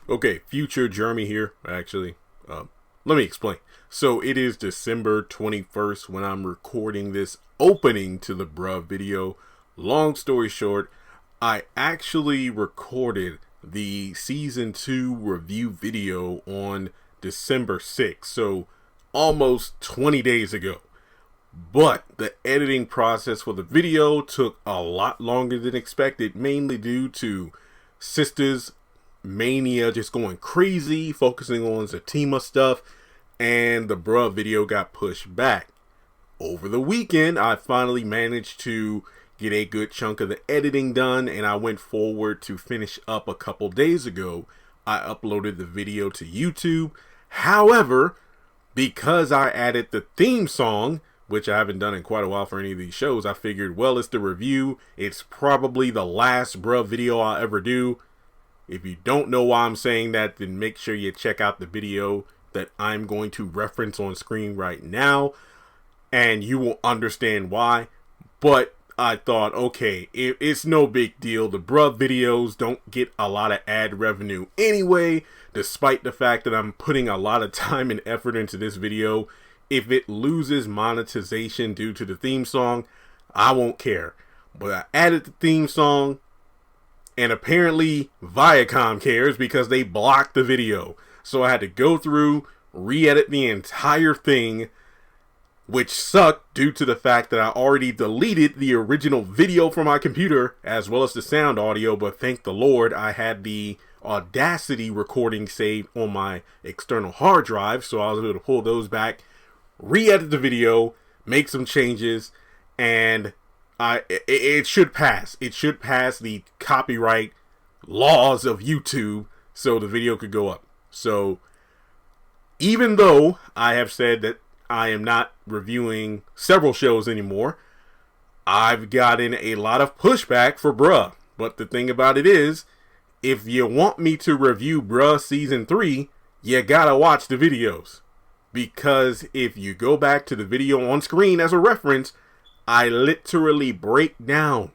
Okay, future Jeremy here, actually. Let me explain. So it is December 21st when I'm recording this opening to the bruh video. Long story short, I actually recorded the season 2 review video on December 6th, so almost 20 days ago. But the editing process for the video took a lot longer than expected, mainly due to Sisters Mania just going crazy, focusing on Zatima stuff, and the bruh video got pushed back. Over the weekend, I finally managed to get a good chunk of the editing done, and I went forward to finish up a couple days ago. I uploaded the video to YouTube. However, because I added the theme song, which I haven't done in quite a while for any of these shows, I figured, well, it's the review. It's probably the last bruh video I'll ever do. If you don't know why I'm saying that, then make sure you check out the video that I'm going to reference on screen right now, and you will understand why. But I thought, okay, it's no big deal. The bruh videos don't get a lot of ad revenue anyway, despite the fact that I'm putting a lot of time and effort into this video. If it loses monetization due to the theme song, I won't care. But I added the theme song, and apparently Viacom cares because they blocked the video. So I had to go through, re-edit the entire thing, which sucked due to the fact that I already deleted the original video from my computer as well as the sound audio. But thank the Lord, I had the Audacity recording saved on my external hard drive, so I was able to pull those back, re-edit the video, make some changes, and it should pass. It should pass the copyright laws of YouTube, so the video could go up. So even though I have said that I am not reviewing several shows anymore, I've gotten a lot of pushback for bruh. But the thing about it is, if you want me to review bruh season 3, you gotta watch the videos. Because if you go back to the video on screen as a reference, I literally break down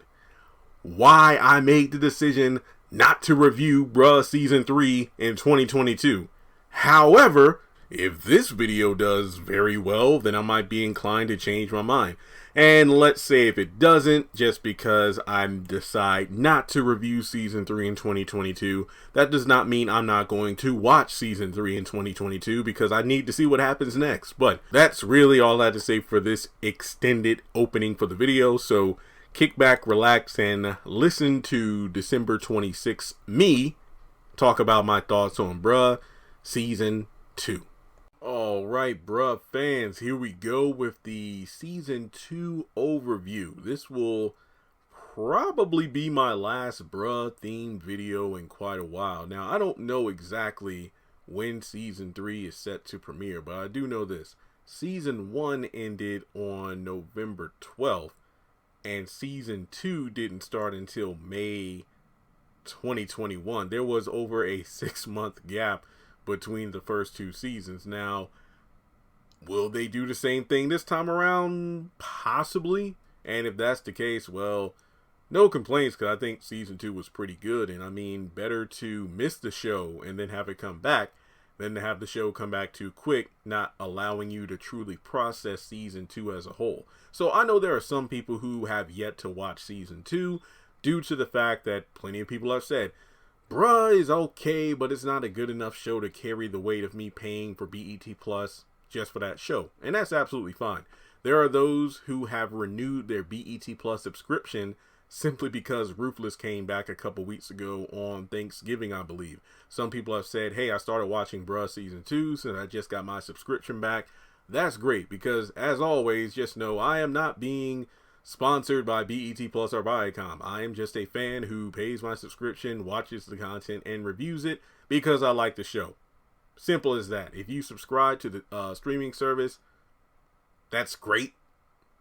why I made the decision not to review bruh season 3 in 2022. However, if this video does very well, then I might be inclined to change my mind. And let's say if it doesn't, just because I decide not to review season 3 in 2022, that does not mean I'm not going to watch season 3 in 2022 because I need to see what happens next. But that's really all I had to say for this extended opening for the video. So kick back, relax, and listen to December 26th me talk about my thoughts on bruh season 2. Alright, bruh fans, here we go with the season 2 overview. This will probably be my last bruh themed video in quite a while. Now, I don't know exactly when season 3 is set to premiere, but I do know this. Season 1 ended on November 12th, and season 2 didn't start until May 2021. There was over a 6-month gap between the first 2 seasons. Now, will they do the same thing this time around? Possibly. And if that's the case, well, no complaints, because I think season 2 was pretty good. And I mean, better to miss the show and then have it come back than to have the show come back too quick, not allowing you to truly process season 2 as a whole. So I know there are some people who have yet to watch season 2 due to the fact that plenty of people have said, bruh is okay, but it's not a good enough show to carry the weight of me paying for BET Plus just for that show. And that's absolutely fine. There are those who have renewed their BET Plus subscription simply because Ruthless came back a couple weeks ago on Thanksgiving, I believe. Some people have said, hey, I started watching bruh season 2 since I just got my subscription back. That's great, because as always, just know I am not being sponsored by BET Plus or Viacom. I am just a fan who pays my subscription, watches the content, and reviews it because I like the show. Simple as that. If you subscribe to the streaming service, that's great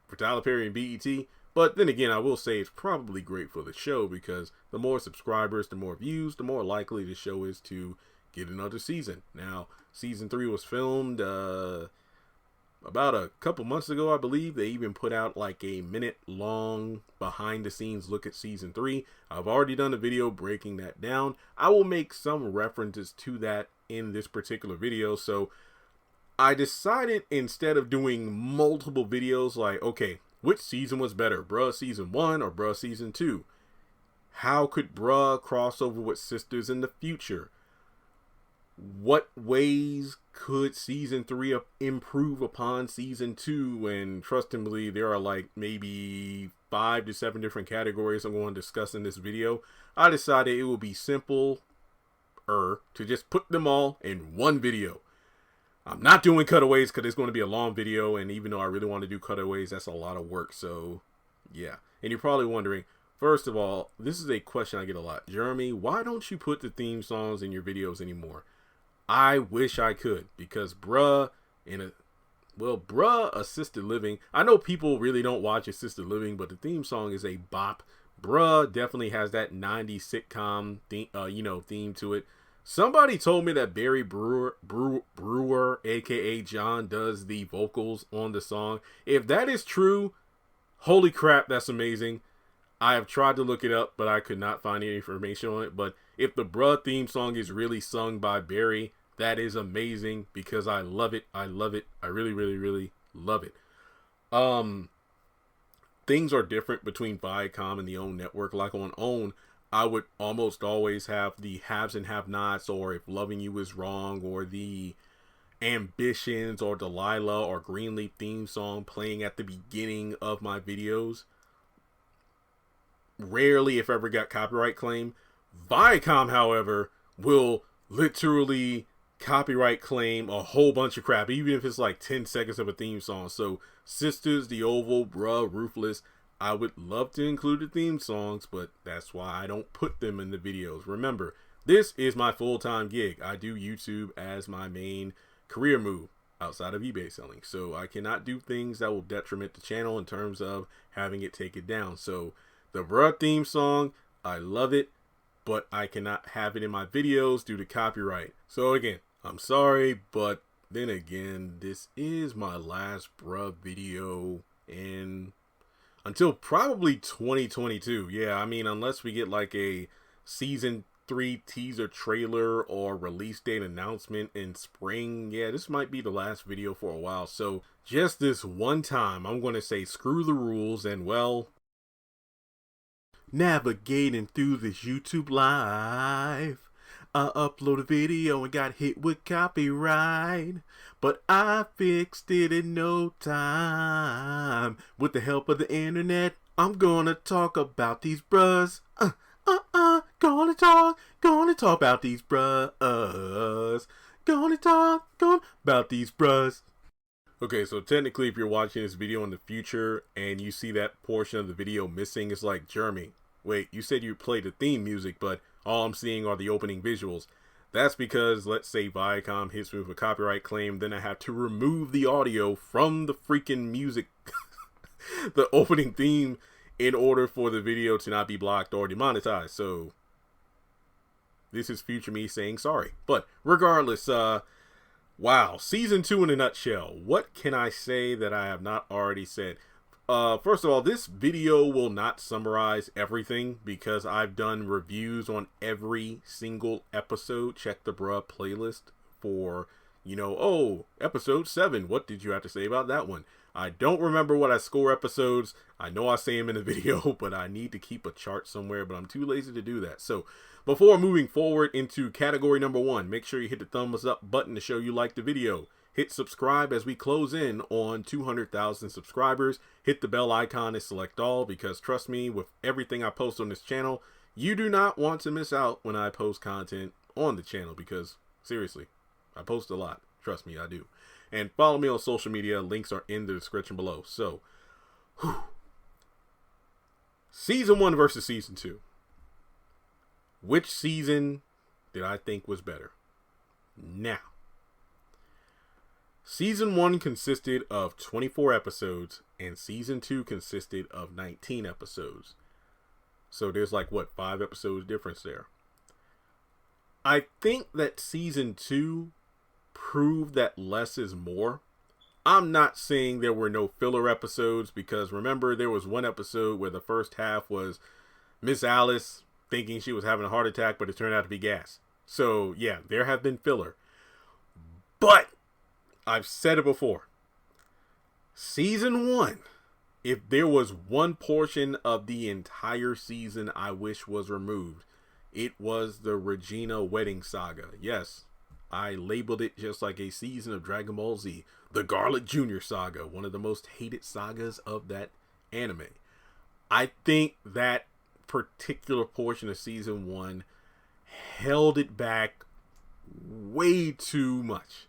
for Tyler Perry and BET. But then again, I will say it's probably great for the show because the more subscribers, the more views, the more likely the show is to get another season. Now, season 3 was filmed about a couple months ago, I believe, they even put out like a minute long behind the scenes look at season 3. I've already done a video breaking that down. I will make some references to that in this particular video. So I decided, instead of doing multiple videos like, okay, which season was better, bruh season 1 or bruh season 2? How could bruh cross over with sisters in the future? What ways could season 3 improve upon season 2? And trust and believe, there are like maybe 5 to 7 different categories I'm going to discuss in this video. I decided it would be simpler to just put them all in one video. I'm not doing cutaways because it's going to be a long video, and even though I really want to do cutaways, that's a lot of work. So yeah. And you're probably wondering, first of all, this is a question I get a lot. Jeremy, why don't you put the theme songs in your videos anymore? I wish I could, because bruh, assisted living. I know people really don't watch assisted living, but the theme song is a bop. Bruh definitely has that 90s sitcom theme to it. Somebody told me that Barry Brewer, aka John, does the vocals on the song. If that is true, holy crap, that's amazing. I have tried to look it up, but I could not find any information on it. But if the bruh theme song is really sung by Barry, that is amazing, because I love it. I love it. I really, really, really love it. Things are different between Viacom and the OWN network. Like on OWN, I would almost always have the haves and have-nots, or If Loving You Is Wrong, or the Ambitions, or Delilah, or Greenleaf theme song playing at the beginning of my videos. Rarely, if ever, got copyright claim. Viacom, however, will literally copyright claim a whole bunch of crap, even if it's like 10 seconds of a theme song. So Sisters, The Oval, Bruh, Ruthless, I would love to include the theme songs, but that's why I don't put them in the videos. Remember, this is my full-time gig. I do YouTube as my main career move outside of eBay selling. So I cannot do things that will detriment the channel in terms of having it take it down. So the Bruh theme song, I love it, but I cannot have it in my videos due to copyright. So again, I'm sorry, but then again, this is my last Bruh video until probably 2022. Yeah, I mean, unless we get like a season 3 teaser trailer or release date announcement in spring, yeah, this might be the last video for a while. So just this one time, I'm going to say screw the rules and, well, navigating through this YouTube live. I uploaded a video and got hit with copyright, but I fixed it in no time. With the help of the internet, I'm gonna talk about these bruhs. Gonna talk about these bruhs. Gonna talk about these bruhs. Okay, so technically, if you're watching this video in the future and you see that portion of the video missing, it's like, Jeremy, wait, you said you played the theme music, but all I'm seeing are the opening visuals. That's because, let's say Viacom hits me with a copyright claim, then I have to remove the audio from the freaking music, the opening theme, in order for the video to not be blocked or demonetized. So this is future me saying sorry. But regardless, wow, season 2 in a nutshell. What can I say that I have not already said? First of all, this video will not summarize everything because I've done reviews on every single episode. Check the Bruh playlist for, oh, episode 7. What did you have to say about that one? I don't remember what I score episodes. I know I say them in the video, but I need to keep a chart somewhere, but I'm too lazy to do that. So before moving forward into category number 1, make sure you hit the thumbs up button to show you like the video. Hit subscribe as we close in on 200,000 subscribers. Hit the bell icon and select all, because trust me, with everything I post on this channel, you do not want to miss out when I post content on the channel, because seriously, I post a lot. Trust me, I do. And follow me on social media. Links are in the description below. So, Season 1 versus Season 2. Which season did I think was better? Now, Season 1 consisted of 24 episodes, and Season 2 consisted of 19 episodes. So there's like, what, 5 episodes difference there. I think that Season 2 proved that less is more. I'm not saying there were no filler episodes, because remember, there was one episode where the first half was Miss Alice thinking she was having a heart attack, but it turned out to be gas. So yeah, there have been filler. But I've said it before. Season 1, if there was one portion of the entire season I wish was removed, it was the Regina wedding saga. Yes, I labeled it just like a season of Dragon Ball Z. The Garlic Jr. saga, one of the most hated sagas of that anime. I think that particular portion of season 1 held it back way too much.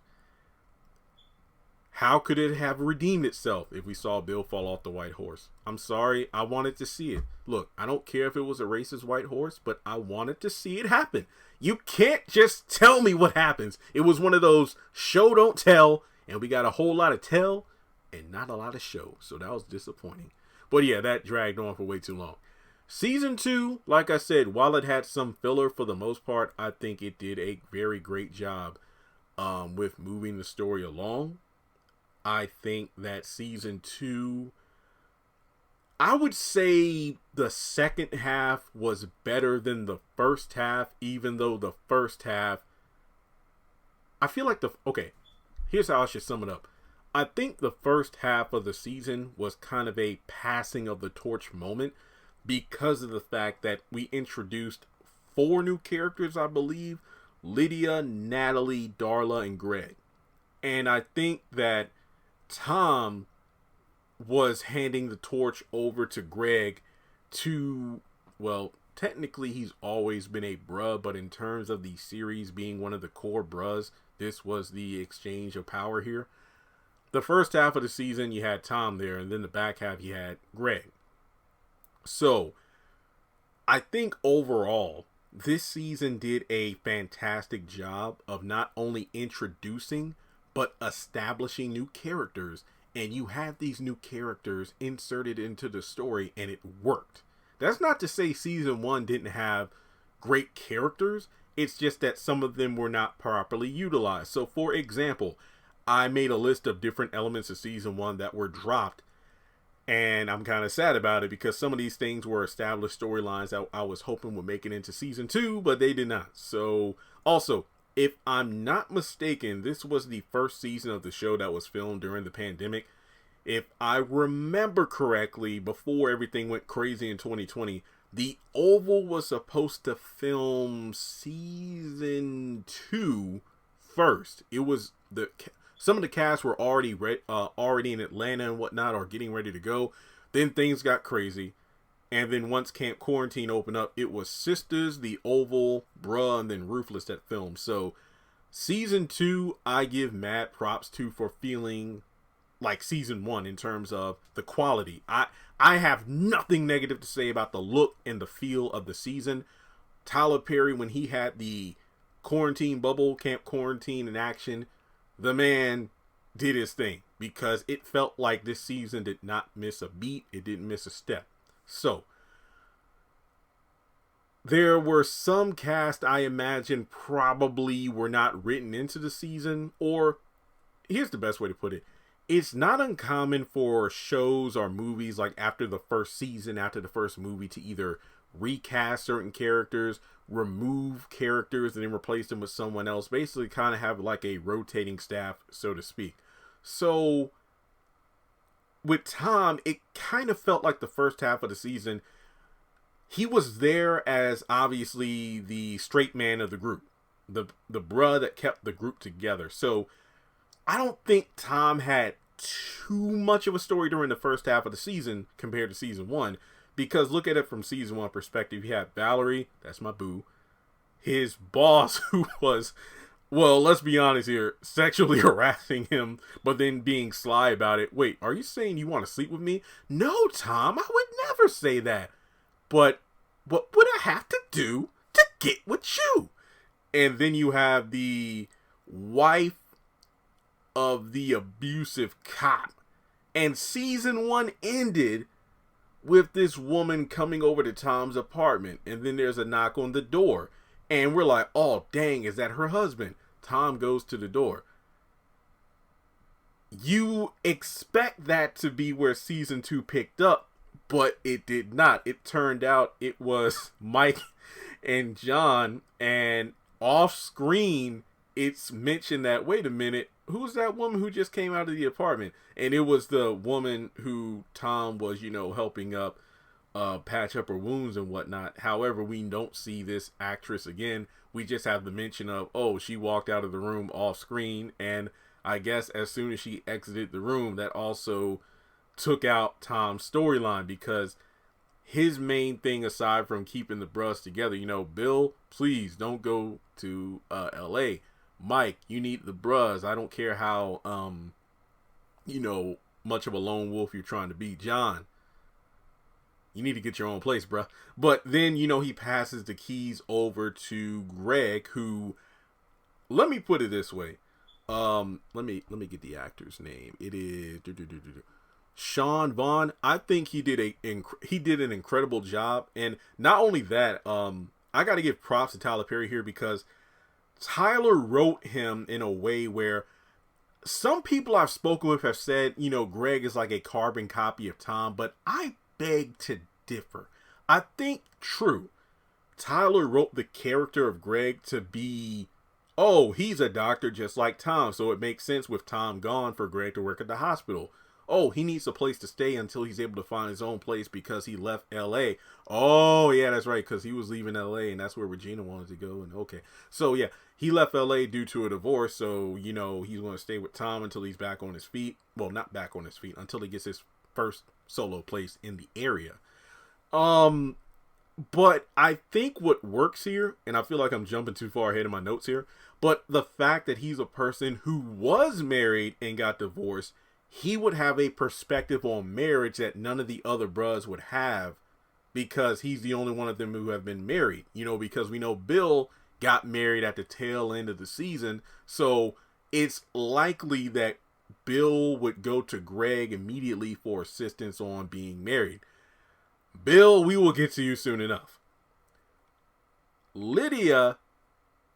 How could it have redeemed itself if we saw Bill fall off the white horse? I'm sorry, I wanted to see it. Look, I don't care if it was a racist white horse, but I wanted to see it happen. You can't just tell me what happens. It was one of those show don't tell, and we got a whole lot of tell and not a lot of show. So that was disappointing. But yeah, that dragged on for way too long. Season 2, like I said, while it had some filler, for the most part, I think it did a very great job with moving the story along. I think that season 2, I would say the second half was better than the first half, even though the first half, I feel like okay, here's how I should sum it up. I think the first half of the season was kind of a passing of the torch moment, because of the fact that we introduced 4 new characters, I believe: Lydia, Natalie, Darla, and Greg. And I think that Tom was handing the torch over to Greg to, well, technically he's always been a bruh, but in terms of the series being one of the core bruhs, this was the exchange of power here. The first half of the season, you had Tom there, and then the back half, you had Greg. So, I think overall, this season did a fantastic job of not only introducing, but establishing new characters. And you have these new characters inserted into the story, and it worked. That's not to say season 1 didn't have great characters. It's just that some of them were not properly utilized. So, for example, I made a list of different elements of season 1 that were dropped. And I'm kind of sad about it, because some of these things were established storylines that I was hoping would make it into season 2, but they did not. So, also, if I'm not mistaken, this was the first season of the show that was filmed during the pandemic. If I remember correctly, before everything went crazy in 2020, the Oval was supposed to film season 2 first. It was some of the cast were already in Atlanta and whatnot, or getting ready to go. Then things got crazy. And then once Camp Quarantine opened up, it was Sisters, the Oval, Bruh, and then Ruthless that filmed. So, season 2, I give mad props to for feeling like season 1 in terms of the quality. I have nothing negative to say about the look and the feel of the season. Tyler Perry, when he had the quarantine bubble, Camp Quarantine in action, the man did his thing, because it felt like this season did not miss a beat. It didn't miss a step. So, there were some cast I imagine probably were not written into the season, or here's the best way to put it. It's not uncommon for shows or movies, like after the first season, after the first movie, to either recast certain characters, remove characters, and then replace them with someone else. Basically kind of have like a rotating staff, so to speak. So, with Tom, it kind of felt like the first half of the season, he was there as obviously the straight man of the group, the bruh that kept the group together. So I don't think Tom had too much of a story during the first half of the season compared to season 1, because look at it from season 1 perspective. You had Valerie, that's my boo, his boss, who was, well, let's be honest here, sexually harassing him, but then being sly about it. Wait, are you saying you want to sleep with me? No, Tom, I would never say that. But what would I have to do to get with you? And then you have the wife of the abusive cop. And season 1 ended with this woman coming over to Tom's apartment. And then there's a knock on the door. And we're like, oh, dang, is that her husband? Tom goes to the door. You expect that to be where season 2 picked up, but it did not. It turned out it was Mike and John, and off screen it's mentioned that, wait a minute, who's that woman who just came out of the apartment? And it was the woman who Tom was, helping up patch up her wounds and whatnot. However, we don't see this actress again. We just have the mention of, oh, she walked out of the room off screen, and I guess as soon as she exited the room, that also took out Tom's storyline, because his main thing, aside from keeping the bros together, Bill, please don't go to LA. Mike, you need the bros. I don't care how much of a lone wolf you're trying to be. John, you need to get your own place, bruh. But then, he passes the keys over to Greg, who, let me put it this way. Let me get the actor's name. It is Sean Vaughn. I think he did an incredible job. And not only that, I got to give props to Tyler Perry here, because Tyler wrote him in a way where some people I've spoken with have said, Greg is like a carbon copy of Tom, but I beg to differ. I think, true, Tyler wrote the character of Greg to be, oh, he's a doctor just like Tom, so it makes sense with Tom gone for Greg to work at the hospital. Oh, he needs a place to stay until he's able to find his own place because he left LA. Oh, yeah, that's right, because he was leaving LA, and that's where Regina wanted to go. And okay, so yeah, he left LA due to a divorce, so, he's going to stay with Tom until he's back on his feet. Well, not back on his feet, until he gets his first solo place in the area. But I think what works here, and I feel like I'm jumping too far ahead of my notes here, but the fact that he's a person who was married and got divorced, he would have a perspective on marriage that none of the other bros would have, because he's the only one of them who have been married, because we know Bill got married at the tail end of the season. So it's likely that Bill would go to Greg immediately for assistance on being married. Bill, we will get to you soon enough. Lydia,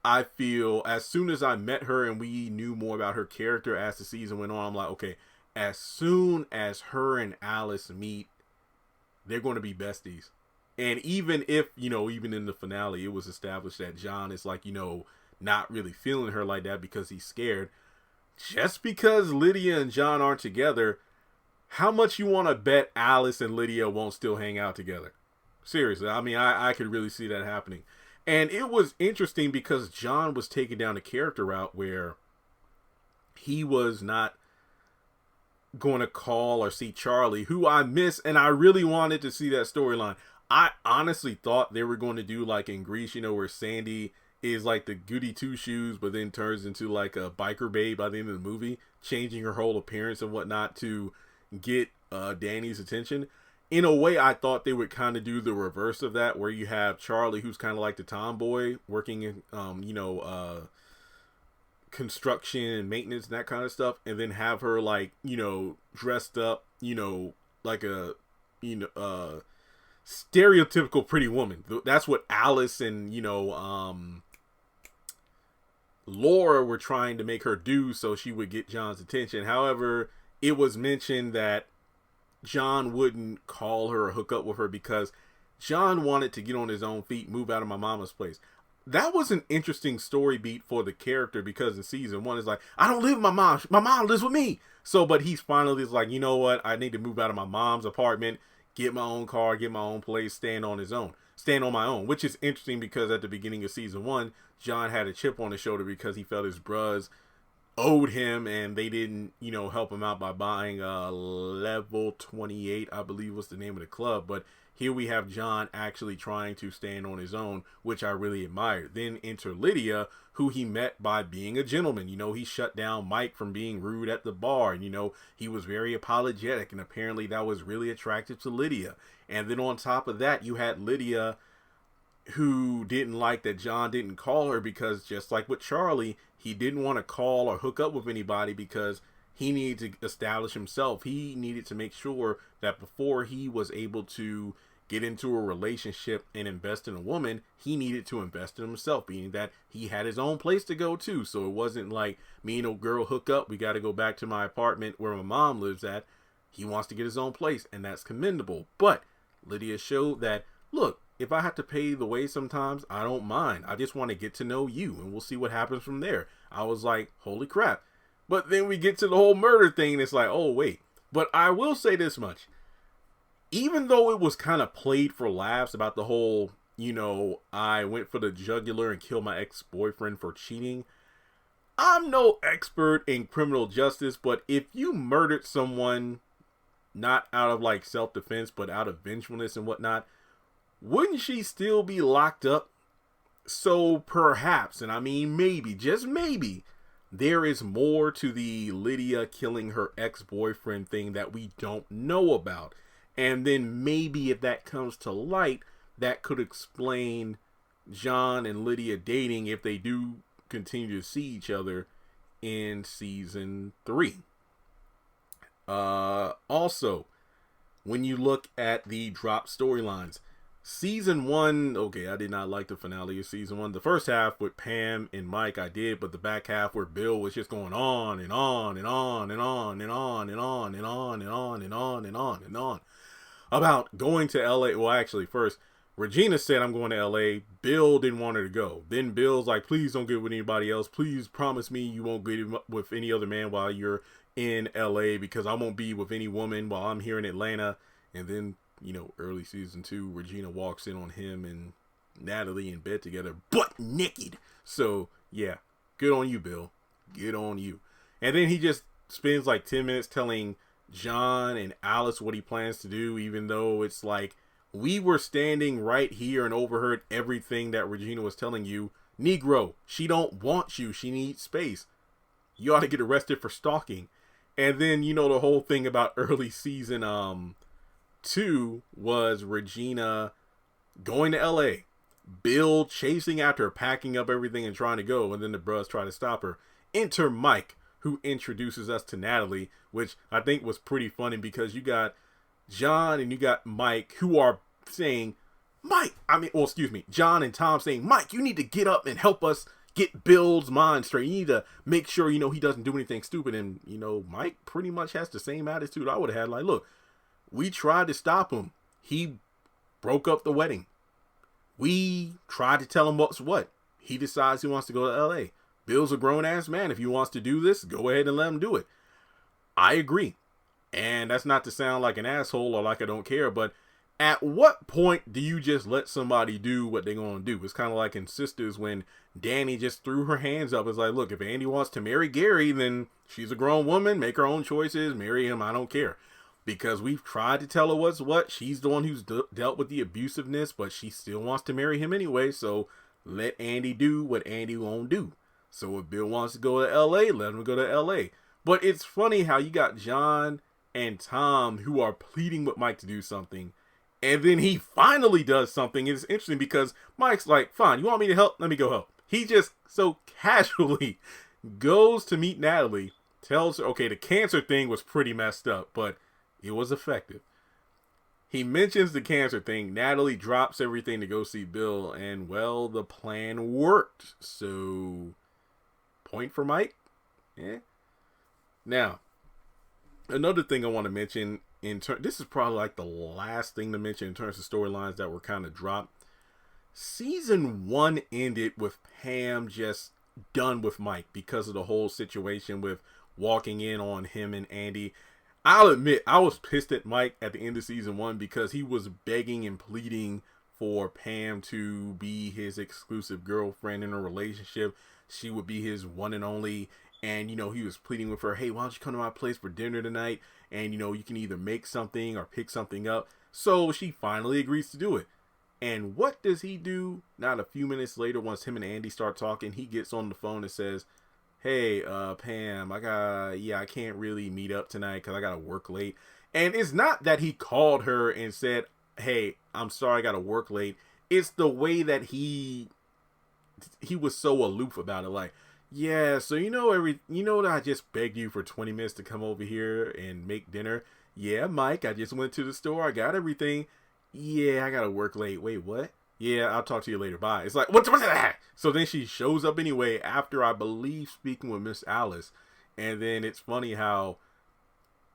I feel, as soon as I met her and we knew more about her character as the season went on, I'm like, okay, as soon as her and Alice meet, they're going to be besties. And even if, even in the finale, it was established that John is like, not really feeling her like that because he's scared. Just because Lydia and John aren't together, how much you want to bet Alice and Lydia won't still hang out together? Seriously, I mean, I could really see that happening. And it was interesting because John was taking down a character route where he was not going to call or see Charlie, who I miss, and I really wanted to see that storyline. I honestly thought they were going to do like in Grease, where Sandy is like the goody two shoes, but then turns into like a biker babe by the end of the movie, changing her whole appearance and whatnot to get Danny's attention. In a way, I thought they would kind of do the reverse of that, where you have Charlie, who's kind of like the tomboy, working in, construction and maintenance and that kind of stuff, and then have her like, dressed up, like a, stereotypical pretty woman. That's what Alice and, Laura were trying to make her do so she would get John's attention. However, it was mentioned that John wouldn't call her or hook up with her because John wanted to get on his own feet, move out of my mama's place. That was an interesting story beat for the character, because in season 1 it's like, I don't live with my mom. My mom lives with me. So, but he's finally like, you know what? I need to move out of my mom's apartment, get my own car, get my own place, stand on my own, which is interesting because at the beginning of season 1, John had a chip on his shoulder because he felt his bros owed him and they didn't, help him out by buying level 28, I believe was the name of the club. But here we have John actually trying to stand on his own, which I really admired. Then enter Lydia, who he met by being a gentleman. He shut down Mike from being rude at the bar. And, he was very apologetic. And apparently that was really attractive to Lydia. And then on top of that, you had Lydia, who didn't like that John didn't call her, because just like with Charlie, he didn't want to call or hook up with anybody because he needed to establish himself. He needed to make sure that before he was able to get into a relationship and invest in a woman, he needed to invest in himself, meaning that he had his own place to go to. So it wasn't like me and a girl hook up, we got to go back to my apartment where my mom lives at. He wants to get his own place, and that's commendable. But Lydia showed that, look, if I have to pay the way sometimes, I don't mind. I just want to get to know you, and we'll see what happens from there. I was like, holy crap. But then we get to the whole murder thing, and it's like, oh, wait. But I will say this much. Even though it was kind of played for laughs about the whole, I went for the jugular and killed my ex-boyfriend for cheating, I'm no expert in criminal justice, but if you murdered someone, not out of like self-defense, but out of vengefulness and whatnot, wouldn't she still be locked up? So perhaps, and I mean maybe, just maybe, there is more to the Lydia killing her ex-boyfriend thing that we don't know about. And then maybe if that comes to light, that could explain John and Lydia dating if they do continue to see each other in season 3. Also, when you look at the drop storylines, season 1, okay, I did not like the finale of season 1. The first half with Pam and Mike, I did, but the back half where Bill was just going on and on and on and on and on and on and on and on and on and on and on about going to LA. Well, actually, first, Regina said, I'm going to LA. Bill didn't want her to go. Then Bill's like, please don't get with anybody else. Please promise me you won't get with any other man while you're in LA, because I won't be with any woman while I'm here in Atlanta. And then, early season 2, Regina walks in on him and Natalie in bed together, butt naked. So, yeah, good on you, Bill. Good on you. And then he just spends like 10 minutes telling John and Alice what he plans to do, even though it's like, we were standing right here and overheard everything that Regina was telling you. Negro, she don't want you. She needs space. You ought to get arrested for stalking. And then, the whole thing about early season 2 was Regina going to LA. Bill chasing after her, packing up everything and trying to go. And then the bros try to stop her. Enter Mike, who introduces us to Natalie, which I think was pretty funny because you got John and you got Mike who are saying, John and Tom saying, Mike, you need to get up and help us get Bill's mind straight. You need to make sure, he doesn't do anything stupid. And, Mike pretty much has the same attitude I would have had. Like, look, we tried to stop him. He broke up the wedding. We tried to tell him what's what. He decides he wants to go to LA. Bill's a grown-ass man. If he wants to do this, go ahead and let him do it. I agree. And that's not to sound like an asshole or like I don't care, but at what point do you just let somebody do what they're going to do? It's kind of like in Sisters when Danny just threw her hands up. It's like, look, if Andy wants to marry Gary, then she's a grown woman. Make her own choices. Marry him. I don't care. Because we've tried to tell her what's what. She's the one who's dealt with the abusiveness, but she still wants to marry him anyway. So let Andy do what Andy won't do. So if Bill wants to go to LA, let him go to LA. But it's funny how you got John and Tom who are pleading with Mike to do something. And then he finally does something. It's interesting because Mike's like, fine, you want me to help? Let me go help. He just so casually goes to meet Natalie, tells her, okay, the cancer thing was pretty messed up, but it was effective. He mentions the cancer thing. Natalie drops everything to go see Bill. And, well, the plan worked. So, point for Mike? Yeah. Now, another thing I want to mention, this is probably like the last thing to mention in terms of storylines that were kind of dropped. Season 1 ended with Pam just done with Mike because of the whole situation with walking in on him and Andy. I'll admit, I was pissed at Mike at the end of season 1 because he was begging and pleading for Pam to be his exclusive girlfriend in a relationship. She would be his one and only. And, he was pleading with her, hey, why don't you come to my place for dinner tonight? And, you can either make something or pick something up. So she finally agrees to do it. And what does he do? Not a few minutes later, once him and Andy start talking, he gets on the phone and says, hey, Pam, I can't really meet up tonight because I got to work late. And it's not that he called her and said, hey, I'm sorry, I got to work late. It's the way that he was so aloof about it. Like, yeah, so that I just begged you for 20 minutes to come over here and make dinner. Yeah, Mike, I just went to the store. I got everything. yeah, I gotta work late. Wait, what? Yeah, I'll talk to you later. Bye. It's like, what's that? So then she shows up anyway after, I believe, speaking with Miss Alice. And then it's funny how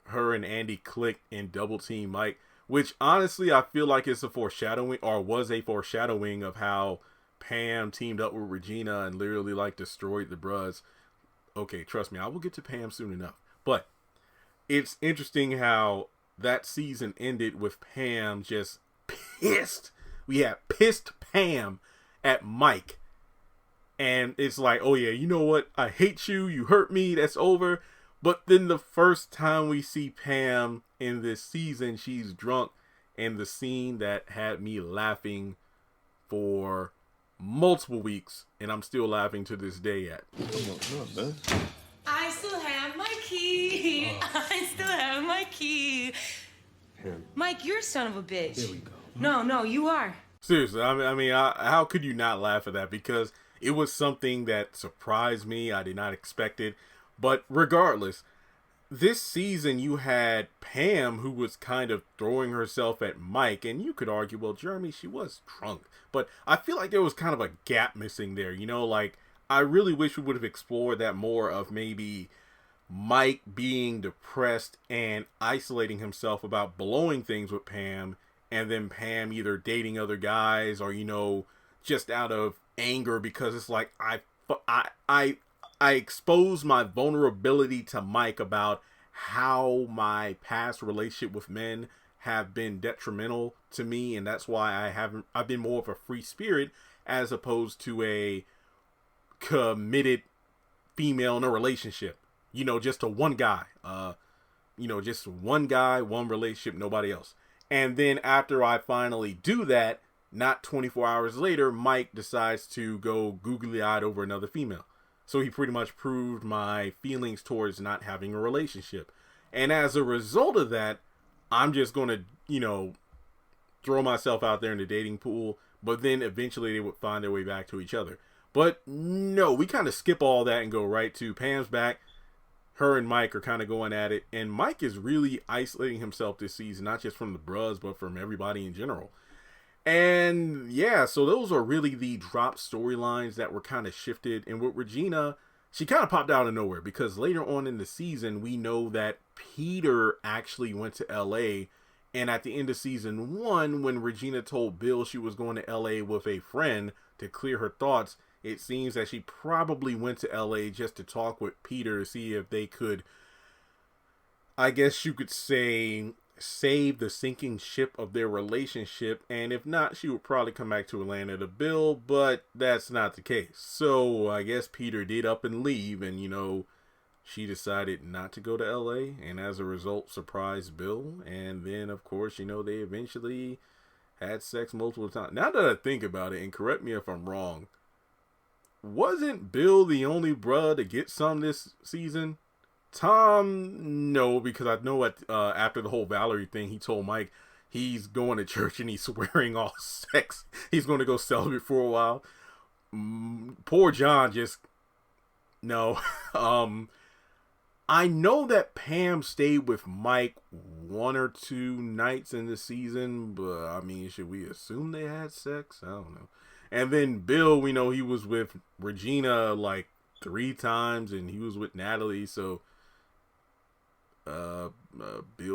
her and Andy clicked and double team Mike, which honestly I feel like it's a foreshadowing, or was a foreshadowing, of how Pam teamed up with Regina and literally like destroyed the Bros. Okay, trust me, I will get to Pam soon enough. But it's interesting how that season ended with Pam just pissed. We had pissed Pam at Mike. And it's like, oh yeah, you know what? I hate you. You hurt me. That's over. But then the first time we see Pam in this season, she's drunk. And the scene that had me laughing for multiple weeks, and I'm still laughing to this day at. I still have my key. I still have my key. Here. Mike, you're a son of a bitch. Here we go. No, you are. Seriously, how could you not laugh at that? Because it was something that surprised me. I did not expect it. But regardless, this season you had Pam, who was kind of throwing herself at Mike, and you could argue, well, Jeremy, she was drunk. But I feel like there was kind of a gap missing there. You know, like, I really wish we would have explored that more, of maybe Mike being depressed and isolating himself about blowing things with Pam, and then Pam either dating other guys or, you know, just out of anger, because it's like I expose my vulnerability to Mike about how my past relationship with men have been detrimental to me, and that's why I've been more of a free spirit as opposed to a committed female in a relationship. You know, just to one guy. Just one guy, one relationship, nobody else. And then after I finally do that, not 24 hours later, Mike decides to go googly-eyed over another female. So he pretty much proved my feelings towards not having a relationship. And as a result of that, I'm just going to, you know, throw myself out there in the dating pool. But then eventually they would find their way back to each other. But no, we kind of skip all that and go right to Pam's back. Her and Mike are kind of going at it. And Mike is really isolating himself this season, not just from the Bros, but from everybody in general. And yeah, so those are really the drop storylines that were kind of shifted. And with Regina, she kind of popped out of nowhere, because later on in the season, we know that Peter actually went to LA. And at the end of season 1, when Regina told Bill she was going to LA with a friend to clear her thoughts, it seems that she probably went to LA just to talk with Peter to see if they could, I guess you could say, save the sinking ship of their relationship. And if not, she would probably come back to Atlanta to Bill, but that's not the case. So I guess Peter did up and leave, and, you know, she decided not to go to LA, and as a result surprised Bill. And then, of course, you know, they eventually had sex multiple times. Now that I think about it, and correct me if I'm wrong, wasn't Bill the only bruh to get some this season? Tom, no, because I know after the whole Valerie thing, he told Mike he's going to church and he's swearing off sex. He's going to go celibate for a while. Poor John, just no. I know that Pam stayed with Mike 1 or 2 nights in the season, but I mean, should we assume they had sex? I don't know. And then Bill, we know he was with Regina like 3 times, and he was with Natalie, so Bill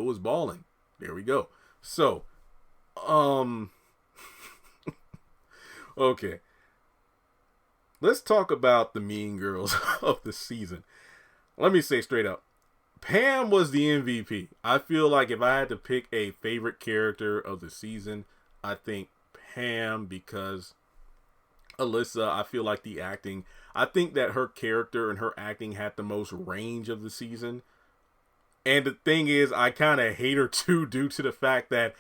was balling. There we go. So, okay. Let's talk about the mean girls of the season. Let me say straight up, Pam was the MVP. I feel like if I had to pick a favorite character of the season, I think Pam, because Alyssa, I feel like I think that her character and her acting had the most range of the season. And the thing is, I kind of hate her too, due to the fact that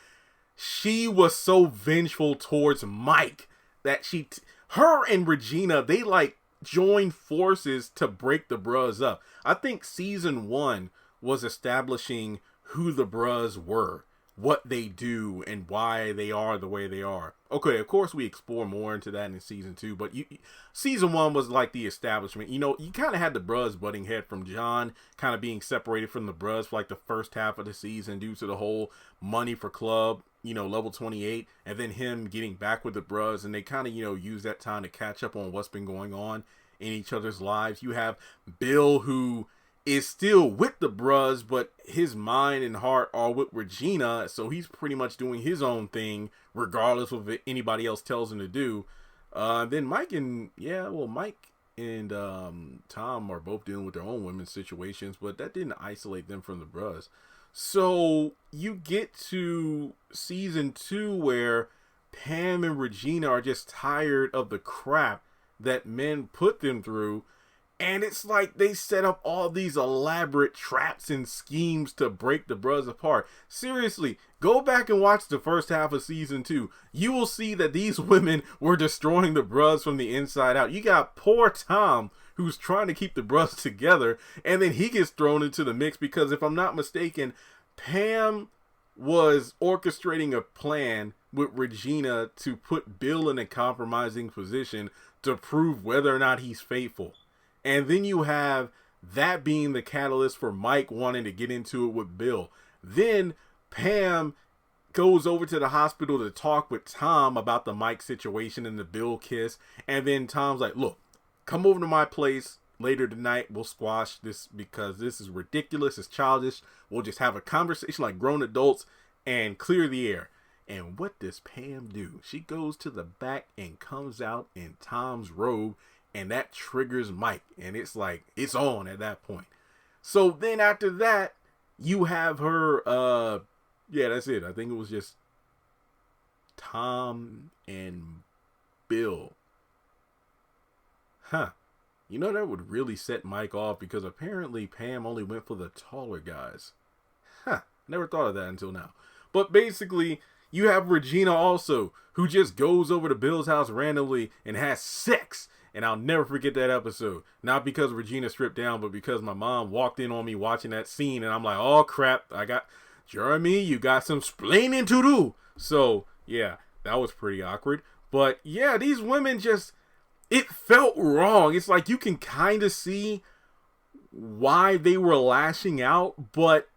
she was so vengeful towards Mike that her and Regina, they like joined forces to break the Bros up. I think season 1 was establishing who the Bros were, what they do, and why they are the way they are. Okay, of course we explore more into that in season 2, but season 1 was like the establishment. You know, you kind of had the Bros butting head from John kind of being separated from the Bros for like the first half of the season due to the whole money for club level 28, and then him getting back with the bros, and they kind of, use that time to catch up on what's been going on in each other's lives. You have Bill, who is still with the bros, but his mind and heart are with Regina, so he's pretty much doing his own thing, regardless of what anybody else tells him to do. Then Mike and Tom are both dealing with their own women's situations, but that didn't isolate them from the bros. So you get to season 2 where Pam and Regina are just tired of the crap that men put them through. And it's like they set up all these elaborate traps and schemes to break the bros apart. Seriously, go back and watch the first half of season 2. You will see that these women were destroying the bros from the inside out. You got poor Tom, who's trying to keep the bros together, and then he gets thrown into the mix because, if I'm not mistaken, Pam was orchestrating a plan with Regina to put Bill in a compromising position to prove whether or not he's faithful. And then you have that being the catalyst for Mike wanting to get into it with Bill. Then Pam goes over to the hospital to talk with Tom about the Mike situation and the Bill kiss. And then Tom's like, look, come over to my place later tonight. We'll squash this because this is ridiculous. It's childish. We'll just have a conversation like grown adults and clear the air. And what does Pam do? She goes to the back and comes out in Tom's robe. And that triggers Mike. And it's like, it's on at that point. So then after that, you have her, yeah, that's it. I think it was just Tom and Bill. Huh. That would really set Mike off because apparently Pam only went for the taller guys. Huh. Never thought of that until now. But basically, you have Regina also, who just goes over to Bill's house randomly and has sex. And I'll never forget that episode. Not because Regina stripped down, but because my mom walked in on me watching that scene. And I'm like, oh, crap. Jeremy, you got some splaining to do. So, yeah, that was pretty awkward. But, yeah, these women just, it felt wrong. It's like you can kind of see why they were lashing out. But,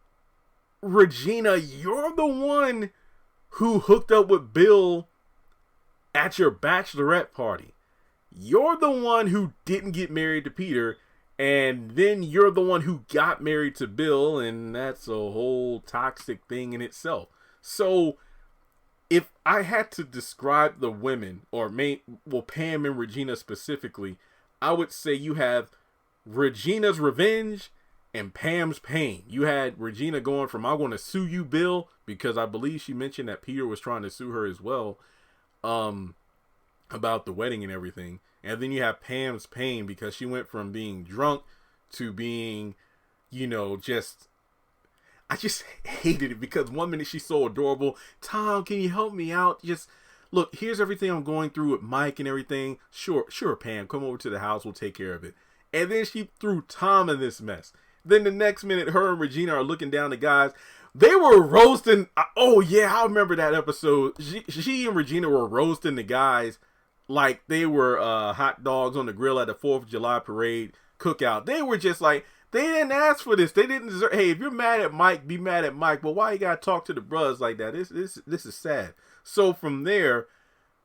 Regina, you're the one who hooked up with Bill at your bachelorette party. You're the one who didn't get married to Peter, and then you're the one who got married to Bill, and that's a whole toxic thing in itself. So, if I had to describe the women, or Pam and Regina specifically, I would say you have Regina's revenge and Pam's pain. You had Regina going from, I'm going to sue you, Bill, because I believe she mentioned that Peter was trying to sue her as well. About the wedding and everything. And then you have Pam's pain because she went from being drunk to being, I just hated it because one minute she's so adorable. Tom, can you help me out? Just look, here's everything I'm going through with Mike and everything. Sure, Pam, come over to the house. We'll take care of it. And then she threw Tom in this mess. Then the next minute, her and Regina are looking down the guys. They were roasting. Oh yeah, I remember that episode. She and Regina were roasting the guys like they were hot dogs on the grill at the 4th of July parade cookout. They were just like, they didn't ask for this. They didn't deserve. Hey, if you're mad at Mike, be mad at Mike. But why you gotta talk to the bros like that? This is sad. So from there,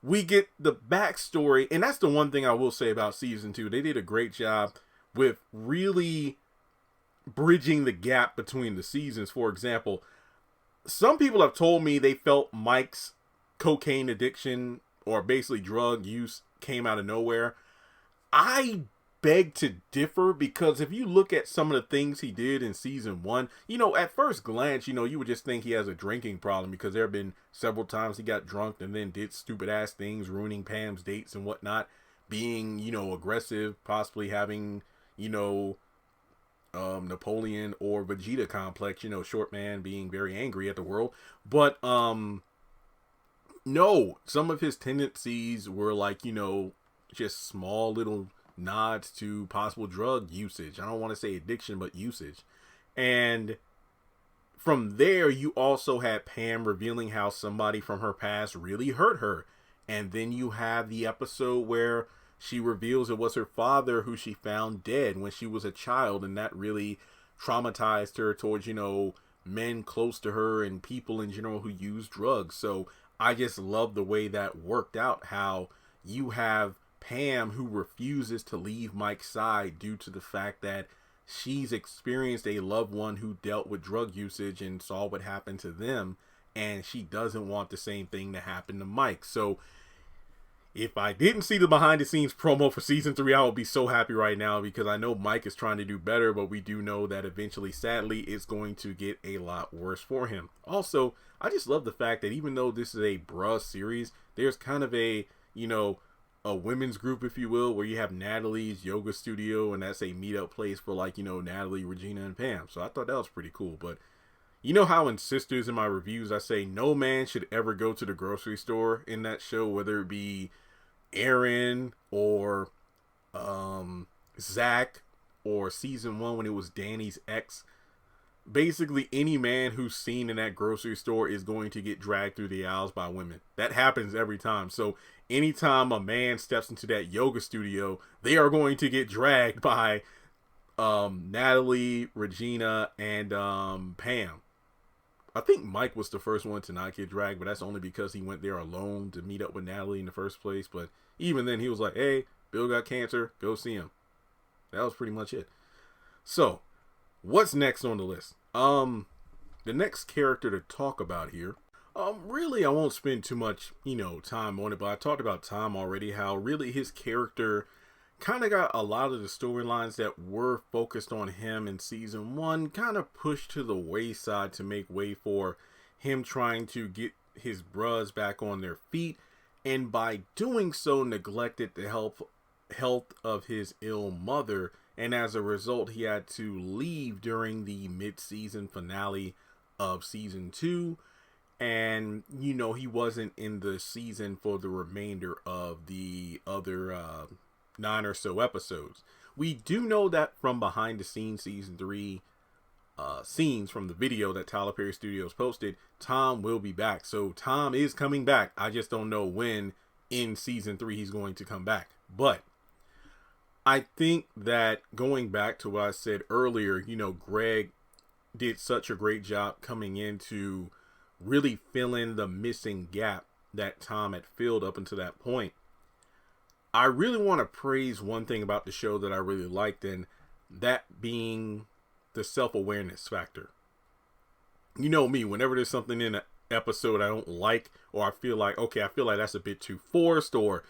we get the backstory, and that's the one thing I will say about season 2. They did a great job with really bridging the gap between the seasons. For example, some people have told me they felt Mike's cocaine addiction or basically drug use came out of nowhere. I beg to differ because if you look at some of the things he did in season 1, at first glance, you would just think he has a drinking problem because there have been several times he got drunk and then did stupid ass things, ruining Pam's dates and whatnot, being, aggressive, possibly having, Napoleon or Vegeta complex, short man being very angry at the world. But, no, some of his tendencies were like, just small little nods to possible drug usage. I don't want to say addiction, but usage. And from there, you also had Pam revealing how somebody from her past really hurt her. And then you have the episode where she reveals it was her father who she found dead when she was a child. And that really traumatized her towards, men close to her and people in general who use drugs. So I just love the way that worked out, how you have Pam who refuses to leave Mike's side due to the fact that she's experienced a loved one who dealt with drug usage and saw what happened to them, and she doesn't want the same thing to happen to Mike. So if I didn't see the behind the scenes promo for season 3, I would be so happy right now, because I know Mike is trying to do better, but we do know that eventually, sadly, it's going to get a lot worse for him. Also, I just love the fact that even though this is a bruh series, there's kind of a, a women's group, if you will, where you have Natalie's yoga studio, and that's a meetup place for, like, Natalie, Regina, and Pam. So I thought that was pretty cool. But you know how in Sisters, in my reviews, I say no man should ever go to the grocery store in that show, whether it be Aaron or Zach, or season 1 when it was Danny's ex. Basically, any man who's seen in that grocery store is going to get dragged through the aisles by women. That happens every time. So anytime a man steps into that yoga studio, they are going to get dragged by Natalie, Regina, and Pam. I think Mike was the first one to not get dragged, but that's only because he went there alone to meet up with Natalie in the first place. But even then, he was like, hey, Bill got cancer, go see him. That was pretty much it. So, what's next on the list? The next character to talk about here, really, I won't spend too much, time on it, but I talked about Tom already, how really his character kind of got a lot of the storylines that were focused on him in season 1 kind of pushed to the wayside to make way for him trying to get his bros back on their feet, and by doing so neglected the health of his ill mother, and as a result he had to leave during the mid-season finale of season 2, and he wasn't in the season for the remainder of the other 9 or so episodes. We do know that from behind the scenes season 3 scenes from the video that Tyler Perry Studios posted, Tom will be back. So Tom is coming back. I just don't know when in season 3 he's going to come back. But I think that going back to what I said earlier, Greg did such a great job coming in to really fill in the missing gap that Tom had filled up until that point. I really want to praise one thing about the show that I really liked, and that being the self-awareness factor. You know me, whenever there's something in an episode I don't like, or I feel like that's a bit too forced, or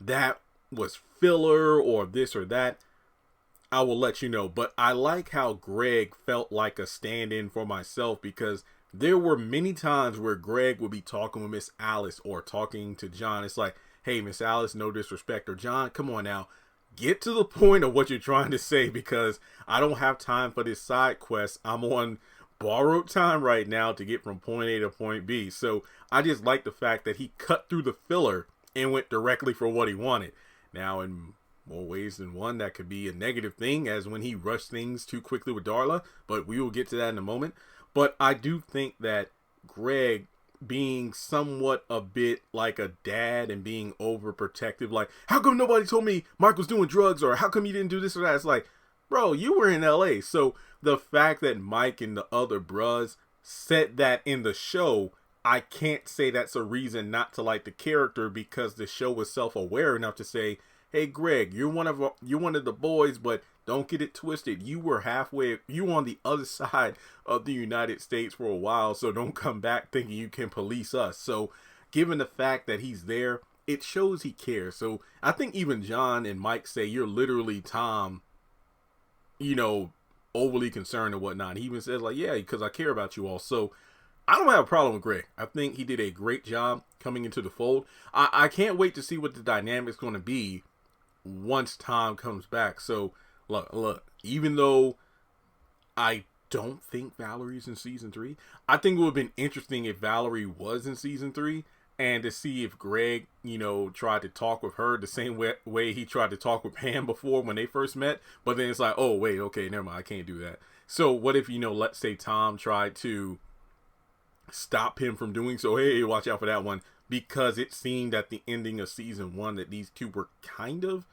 that was filler, or this or that, I will let you know. But I like how Greg felt like a stand-in for myself, because there were many times where Greg would be talking with Miss Alice or talking to John. It's like, hey, Miss Alice, no disrespect, or John, come on now, get to the point of what you're trying to say, because I don't have time for this side quest. I'm on borrowed time right now to get from point A to point B. So I just like the fact that he cut through the filler and went directly for what he wanted. Now, in more ways than one, that could be a negative thing, as when he rushed things too quickly with Darla, but we will get to that in a moment. But I do think that Greg, being somewhat a bit like a dad and being overprotective, like, how come nobody told me Mike was doing drugs, or how come you didn't do this or that? It's like, bro, you were in LA. So the fact that Mike and the other bros said that in the show, I can't say that's a reason not to like the character, because the show was self-aware enough to say, hey, Greg, you're one of the boys, but don't get it twisted. You were on the other side of the United States for a while, so don't come back thinking you can police us. So given the fact that he's there, it shows he cares. So I think even John and Mike say, you're literally Tom, overly concerned and whatnot. He even says, like, yeah, because I care about you all. So I don't have a problem with Greg. I think he did a great job coming into the fold. I can't wait to see what the dynamic's going to be once Tom comes back. So look, even though I don't think Valerie's in season 3, I think it would have been interesting if Valerie was in season 3, and to see if Greg, tried to talk with her the same way he tried to talk with Pam before when they first met. But then it's like, oh, wait, okay, never mind, I can't do that. So what if, let's say Tom tried to stop him from doing so? Hey, watch out for that one, because it seemed at the ending of season 1 that these two were kind of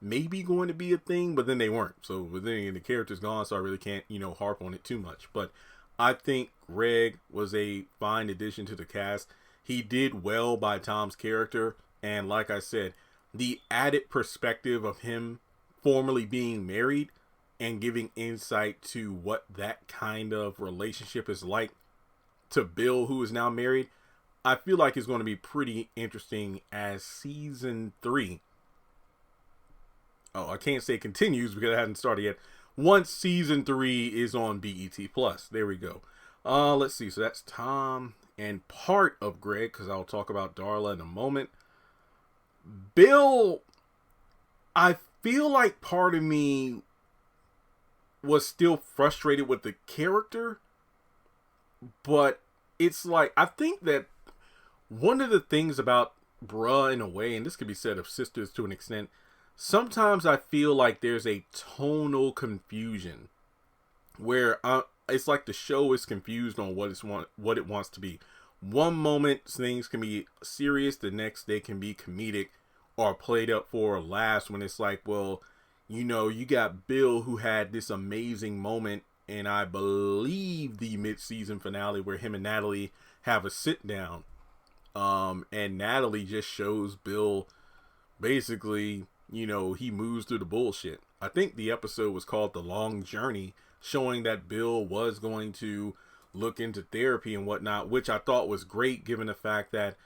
maybe going to be a thing, but then they weren't. So, but then the character's gone, so I really can't, harp on it too much. But I think Greg was a fine addition to the cast. He did well by Tom's character. And like I said, the added perspective of him formerly being married and giving insight to what that kind of relationship is like to Bill, who is now married, I feel like it's going to be pretty interesting as season 3. Oh, I can't say continues because it hasn't started yet. Once season 3 is on BET Plus. There we go. Let's see. So that's Tom and part of Greg, because I'll talk about Darla in a moment. Bill, I feel like part of me was still frustrated with the character, but it's like, I think that one of the things about Bruh, in a way, and this could be said of Sisters to an extent, sometimes I feel like there's a tonal confusion where it's like the show is confused on what it wants to be. One moment things can be serious, the next they can be comedic or played up for a laughs, when it's like, well, you know, you got Bill who had this amazing moment in, I believe, the mid-season finale where him and Natalie have a sit down. And Natalie just shows Bill basically, you know, he moves through the bullshit. I think the episode was called The Long Journey, showing that Bill was going to look into therapy and whatnot, which I thought was great given the fact that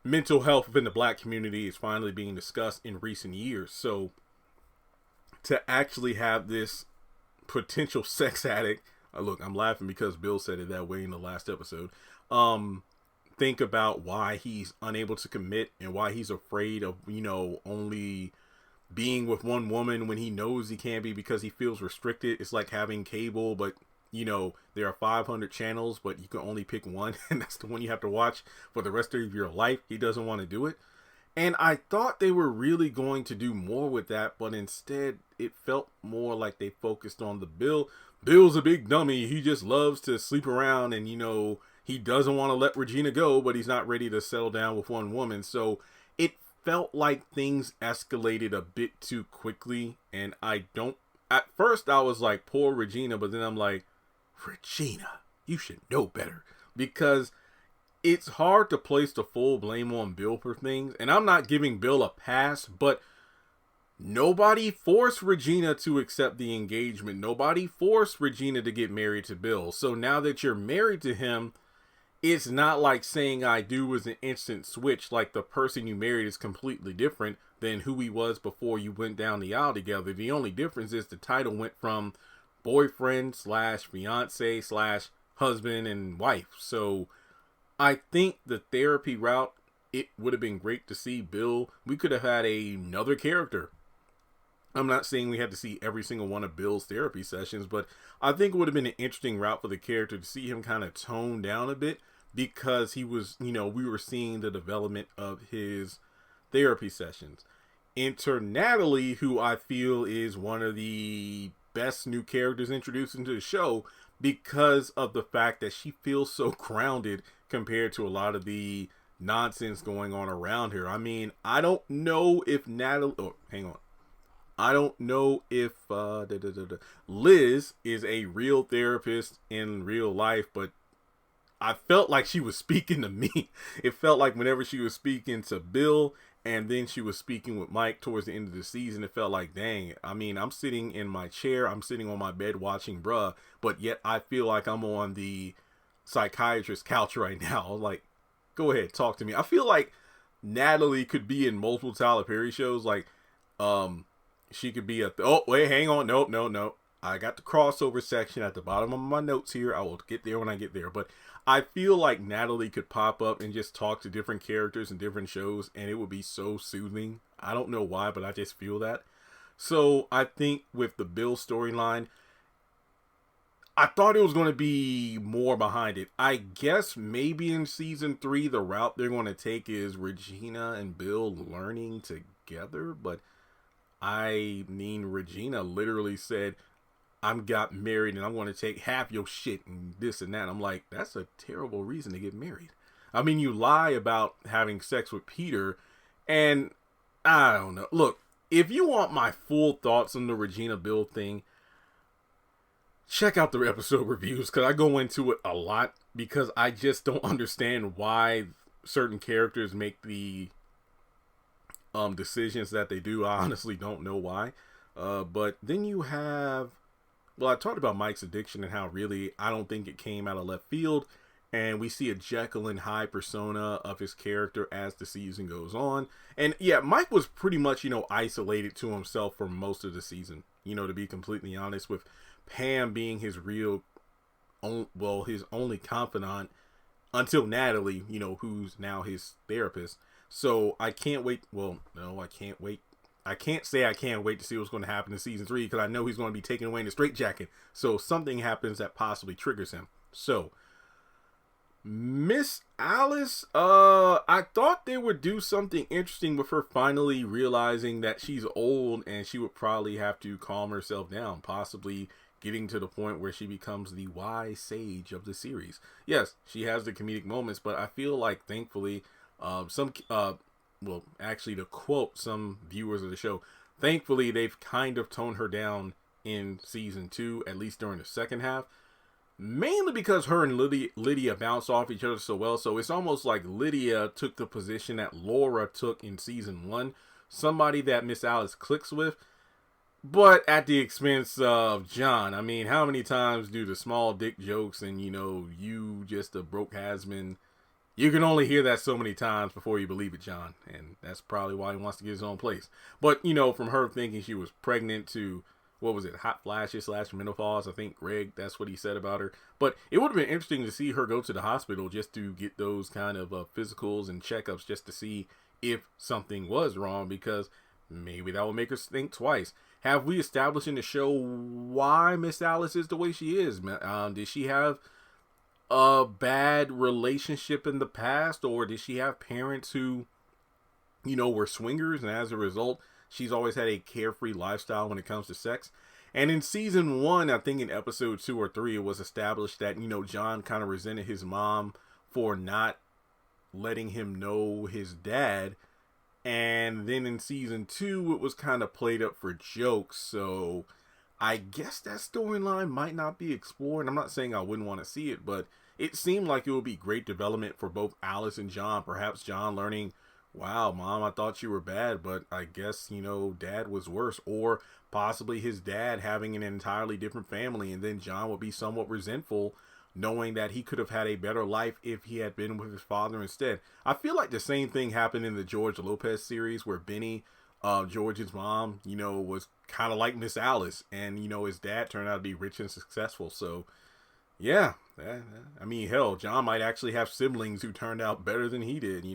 mental health within the Black community is finally being discussed in recent years. So to actually have this potential sex addict, look, I'm laughing because Bill said it that way in the last episode, think about why he's unable to commit and why he's afraid of, you know, only being with one woman when he knows he can't be because he feels restricted. It's like having cable, but you know, there are 500 channels, but you can only pick one, and that's the one you have to watch for the rest of your life. He doesn't want to do it. And I thought they were really going to do more with that, but instead it felt more like they focused on the Bill. Bill's a big dummy. He just loves to sleep around, and, you know, he doesn't want to let Regina go, but he's not ready to settle down with one woman. So it felt like things escalated a bit too quickly, and at first I was like, poor Regina, but then I'm like, Regina, you should know better, because it's hard to place the full blame on Bill for things. And I'm not giving Bill a pass, but nobody forced Regina to accept the engagement. Nobody forced Regina to get married to Bill. So now that you're married to him, it's not like saying I do was an instant switch. Like the person you married is completely different than who he was before you went down the aisle together. The only difference is the title went from boyfriend / fiance / husband and wife. So I think the therapy route, it would have been great to see Bill. We could have had another character. I'm not saying we had to see every single one of Bill's therapy sessions, but I think it would have been an interesting route for the character to see him kind of tone down a bit, because he was, you know, we were seeing the development of his therapy sessions. Enter Natalie, who I feel is one of the best new characters introduced into the show because of the fact that she feels so grounded compared to a lot of the nonsense going on around her. I mean, I don't know if Natalie, oh, hang on. I don't know if Liz is a real therapist in real life, but I felt like she was speaking to me. It felt like whenever she was speaking to Bill and then she was speaking with Mike towards the end of the season, it felt like, dang, I mean, I'm sitting in my chair, I'm sitting on my bed watching Bruh, but yet I feel like I'm on the psychiatrist couch right now. Like, go ahead, talk to me. I feel like Natalie could be in multiple Tyler Perry shows. Like, she could be oh, wait, hang on. No. I got the crossover section at the bottom of my notes here. I will get there when I get there. But I feel like Natalie could pop up and just talk to different characters in different shows, and it would be so soothing. I don't know why, but I just feel that. So I think with the Bill storyline, I thought it was going to be more behind it. I guess maybe in season 3, the route they're going to take is Regina and Bill learning together. But I mean, Regina literally said, I'm got married and I'm going to take half your shit and this and that. I'm like, that's a terrible reason to get married. I mean, you lie about having sex with Peter, and I don't know. Look, if you want my full thoughts on the Regina Bill thing, check out the episode reviews, because I go into it a lot, because I just don't understand why certain characters make the decisions that they do. I honestly don't know why. But then you have, well, I talked about Mike's addiction and how really I don't think it came out of left field. And we see a Jekyll and Hyde persona of his character as the season goes on. And yeah, Mike was pretty much, isolated to himself for most of the season, to be completely honest, with Pam being his his only confidant until Natalie, who's now his therapist. So I can't wait. Well, no, I can't wait. I can't say I can't wait to see what's going to happen in season 3, because I know he's going to be taken away in a straitjacket. So something happens that possibly triggers him. So Miss Alice, I thought they would do something interesting with her finally realizing that she's old and she would probably have to calm herself down, possibly getting to the point where she becomes the wise sage of the series. Yes, she has the comedic moments, but I feel like, thankfully, actually, to quote some viewers of the show, thankfully they've kind of toned her down in season 2, at least during the second half. Mainly because her and Lydia bounce off each other so well. So it's almost like Lydia took the position that Laura took in season 1. Somebody that Miss Alice clicks with, but at the expense of John. I mean, how many times do the small dick jokes and, you just a broke has-been, you can only hear that so many times before you believe it, John. And that's probably why he wants to get his own place. But, from her thinking she was pregnant to, what was it, hot flashes / menopause, I think Greg, that's what he said about her. But it would have been interesting to see her go to the hospital just to get those kind of physicals and checkups, just to see if something was wrong, because maybe that will make her think twice. Have we established in the show why Miss Alice is the way she is? Did she have a bad relationship in the past, or did she have parents who, were swingers, and as a result, she's always had a carefree lifestyle when it comes to sex? And in season 1, I think in episode 2 or 3, it was established that, John kind of resented his mom for not letting him know his dad. And then in season 2, it was kind of played up for jokes. So I guess that storyline might not be explored. I'm not saying I wouldn't want to see it, but it seemed like it would be great development for both Alice and John. Perhaps John learning, wow, Mom, I thought you were bad, but I guess, Dad was worse. Or possibly his dad having an entirely different family, and then John would be somewhat resentful, knowing that he could have had a better life if he had been with his father instead. I feel like the same thing happened in the George Lopez series, where Benny, George's mom, was kind of like Miss Alice, and, his dad turned out to be rich and successful. So, yeah, I mean, hell, John might actually have siblings who turned out better than he did,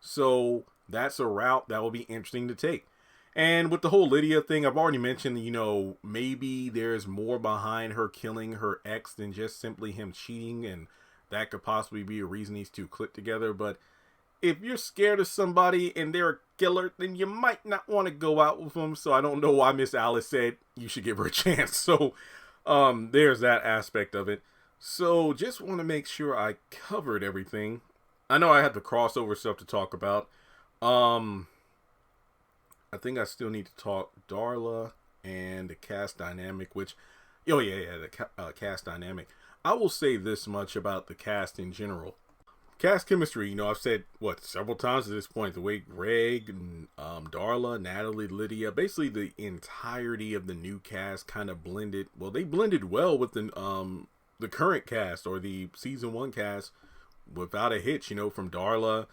So that's a route that will be interesting to take. And with the whole Lydia thing, I've already mentioned, maybe there's more behind her killing her ex than just simply him cheating, and that could possibly be a reason these two click together. But if you're scared of somebody and they're a killer, then you might not want to go out with them. So I don't know why Miss Alice said you should give her a chance. So there's that aspect of it. So just want to make sure I covered everything. I know I had the crossover stuff to talk about. I think I still need to talk Darla and the cast dynamic, the cast dynamic. I will say this much about the cast in general. Cast chemistry, I've said, several times at this point, the way Greg, and Darla, Natalie, Lydia, basically the entirety of the new cast kind of blended. Well, they blended well with the current cast, or the season 1 cast, without a hitch. From Darla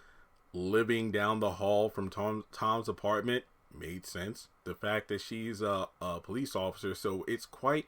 living down the hall from Tom's apartment made sense. The fact that she's a police officer, so it's quite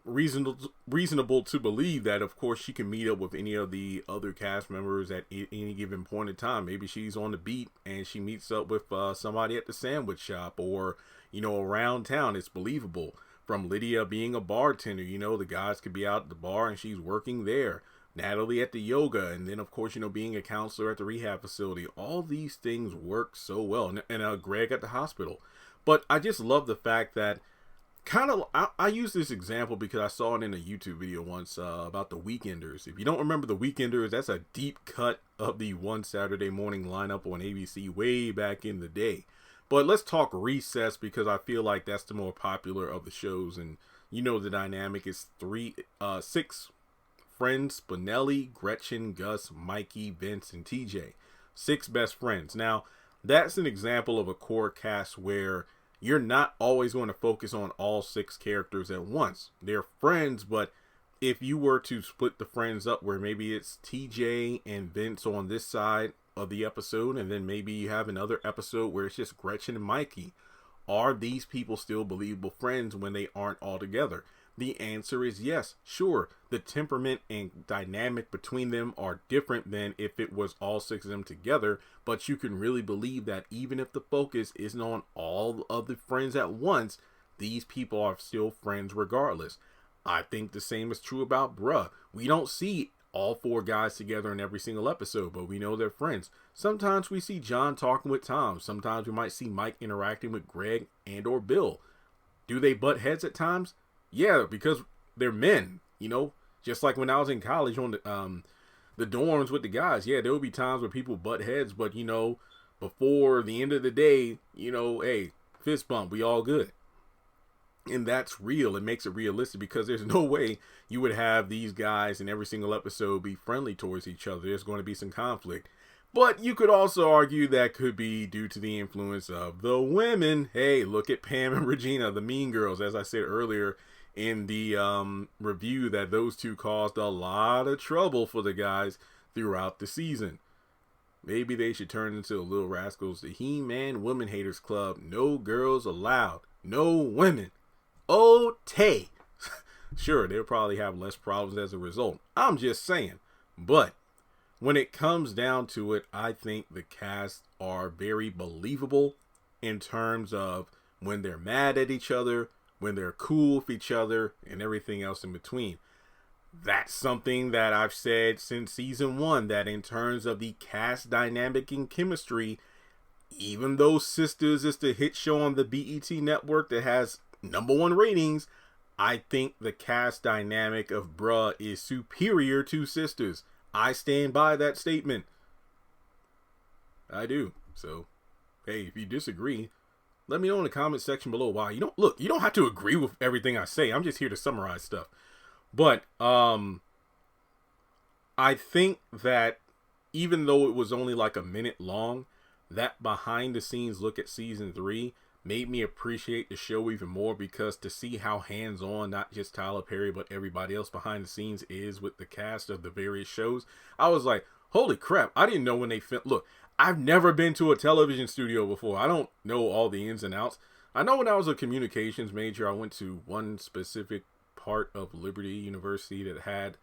reasonable to believe that, of course, she can meet up with any of the other cast members at any given point in time. Maybe she's on the beat and she meets up with somebody at the sandwich shop, or around town. It's believable. From Lydia being a bartender, the guys could be out at the bar and she's working there. Natalie at the yoga, and then of course being a counselor at the rehab facility. All these things work so well, and Greg at the hospital. But I just love the fact that I use this example because I saw it in a YouTube video once about the Weekenders. If you don't remember the Weekenders, that's a deep cut of the One Saturday Morning lineup on ABC way back in the day. But let's talk Recess, because I feel like that's the more popular of the shows. And you know the dynamic is six friends: Spinelli, Gretchen, Gus, Mikey, Vince, and TJ. Six best friends. Now, that's an example of a core cast where you're not always going to focus on all six characters at once. They're friends, but if you were to split the friends up where maybe it's TJ and Vince on this side of the episode, and then maybe you have another episode where it's just Gretchen and Mikey, are these people still believable friends when they aren't all together? The answer is yes. Sure, the temperament and dynamic between them are different than if it was all six of them together, but you can really believe that even if the focus isn't on all of the friends at once, these people are still friends regardless. I think the same is true about Bruh. We don't see all four guys together in every single episode, but we know they're friends. Sometimes we see John talking with Tom. Sometimes we might see Mike interacting with Greg and or Bill. Do they butt heads at times? Yeah, because they're men, you know, just like when I was in college on the dorms with the guys. Yeah, there would be times where people butt heads, but you know, before the end of the day, you know, hey, fist bump, we all good. And that's real. It makes it realistic, because there's no way you would have these guys in every single episode be friendly towards each other. There's going to be some conflict. But you could also argue that could be due to the influence of the women. Hey, look at Pam and Regina, the mean girls. As I said earlier in the review, that those two caused a lot of trouble for the guys throughout the season. Maybe they should turn into the Little Rascals, the He-Man Women Haters Club. No girls allowed. No women. Oh, Tay. Sure, they'll probably have less problems as a result. I'm just saying. But when it comes down to it, I think the cast are very believable in terms of when they're mad at each other, when they're cool with each other, and everything else in between. That's something that I've said since season 1, that in terms of the cast dynamic and chemistry, even though Sisters is the hit show on the BET network that has #1 ratings, I think the cast dynamic of Bruh is superior to Sisters. I stand by that statement. I do. So, hey, if you disagree, let me know in the comment section below why. You don't have to agree with everything I say. I'm just here to summarize stuff. But I think that even though it was only like a minute long, that behind the scenes look at season 3 made me appreciate the show even more, because to see how hands-on not just Tyler Perry but everybody else behind the scenes is with the cast of the various shows, I was like, holy crap, I didn't know when they filmed. Look, I've never been to a television studio before. I don't know all the ins and outs. I know when I was a communications major, I went to one specific part of Liberty University that had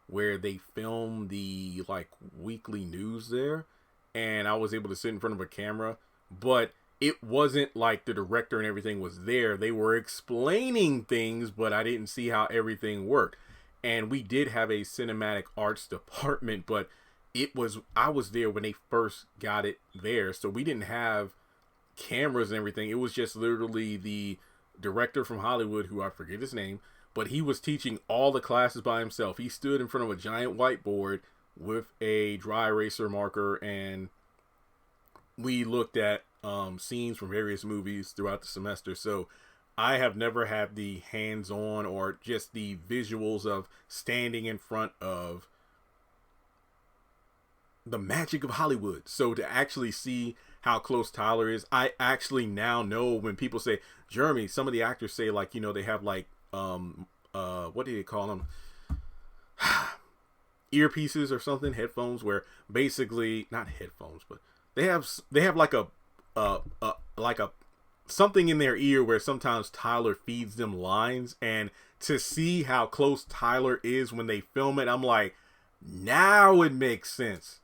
where they filmed the like weekly news there, and I was able to sit in front of a camera, but it wasn't like the director and everything was there. They were explaining things, but I didn't see how everything worked. And we did have a cinematic arts department, but I was there when they first got it there, so we didn't have cameras and everything. It was just literally the director from Hollywood, who I forget his name, but he was teaching all the classes by himself. He stood in front of a giant whiteboard with a dry eraser marker, and we looked at scenes from various movies throughout the semester. So I have never had the hands-on or just the visuals of standing in front of the magic of Hollywood. So to actually see how close Tyler is, I actually now know when people say, Jeremy, some of the actors say, like, you know, they have like what do they call them? Earpieces or something, headphones, where basically not headphones, but they have like a something in their ear where sometimes Tyler feeds them lines, and to see how close Tyler is when they film it, I'm like, now it makes sense.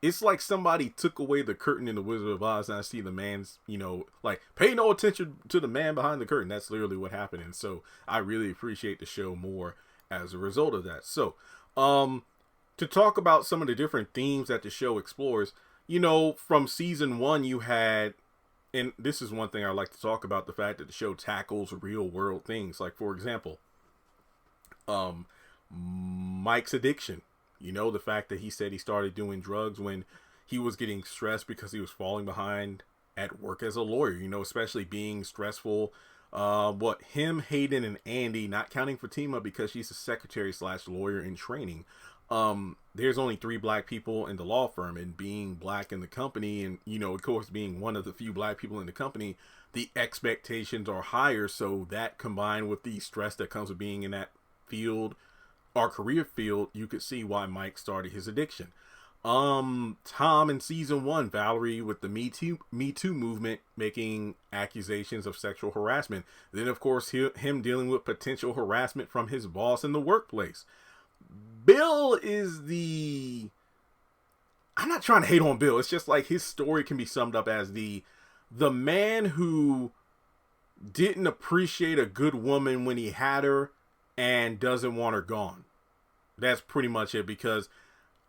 It's like somebody took away the curtain in The Wizard of Oz, and I see the man's, you know, like, pay no attention to the man behind the curtain. That's literally what happened. And so I really appreciate the show more as a result of that. So, to talk about some of the different themes that the show explores, you know, from season 1, you had, and this is one thing I like to talk about, the fact that the show tackles real world things. Like, for example, Mike's addiction. You know, the fact that he said he started doing drugs when he was getting stressed because he was falling behind at work as a lawyer, you know, especially being stressful. Him, Hayden, and Andy, not counting Fatima because she's a secretary / lawyer in training. There's only 3 black people in the law firm, and being black in the company, and, you know, of course, being one of the few black people in the company, the expectations are higher. So that, combined with the stress that comes with being in that field, our career field, you could see why Mike started his addiction. Tom in season 1, Valerie with the Me Too movement, making accusations of sexual harassment. Then, of course, him dealing with potential harassment from his boss in the workplace. Bill is I'm not trying to hate on Bill. It's just like his story can be summed up as the man who didn't appreciate a good woman when he had her and doesn't want her gone. That's pretty much it, because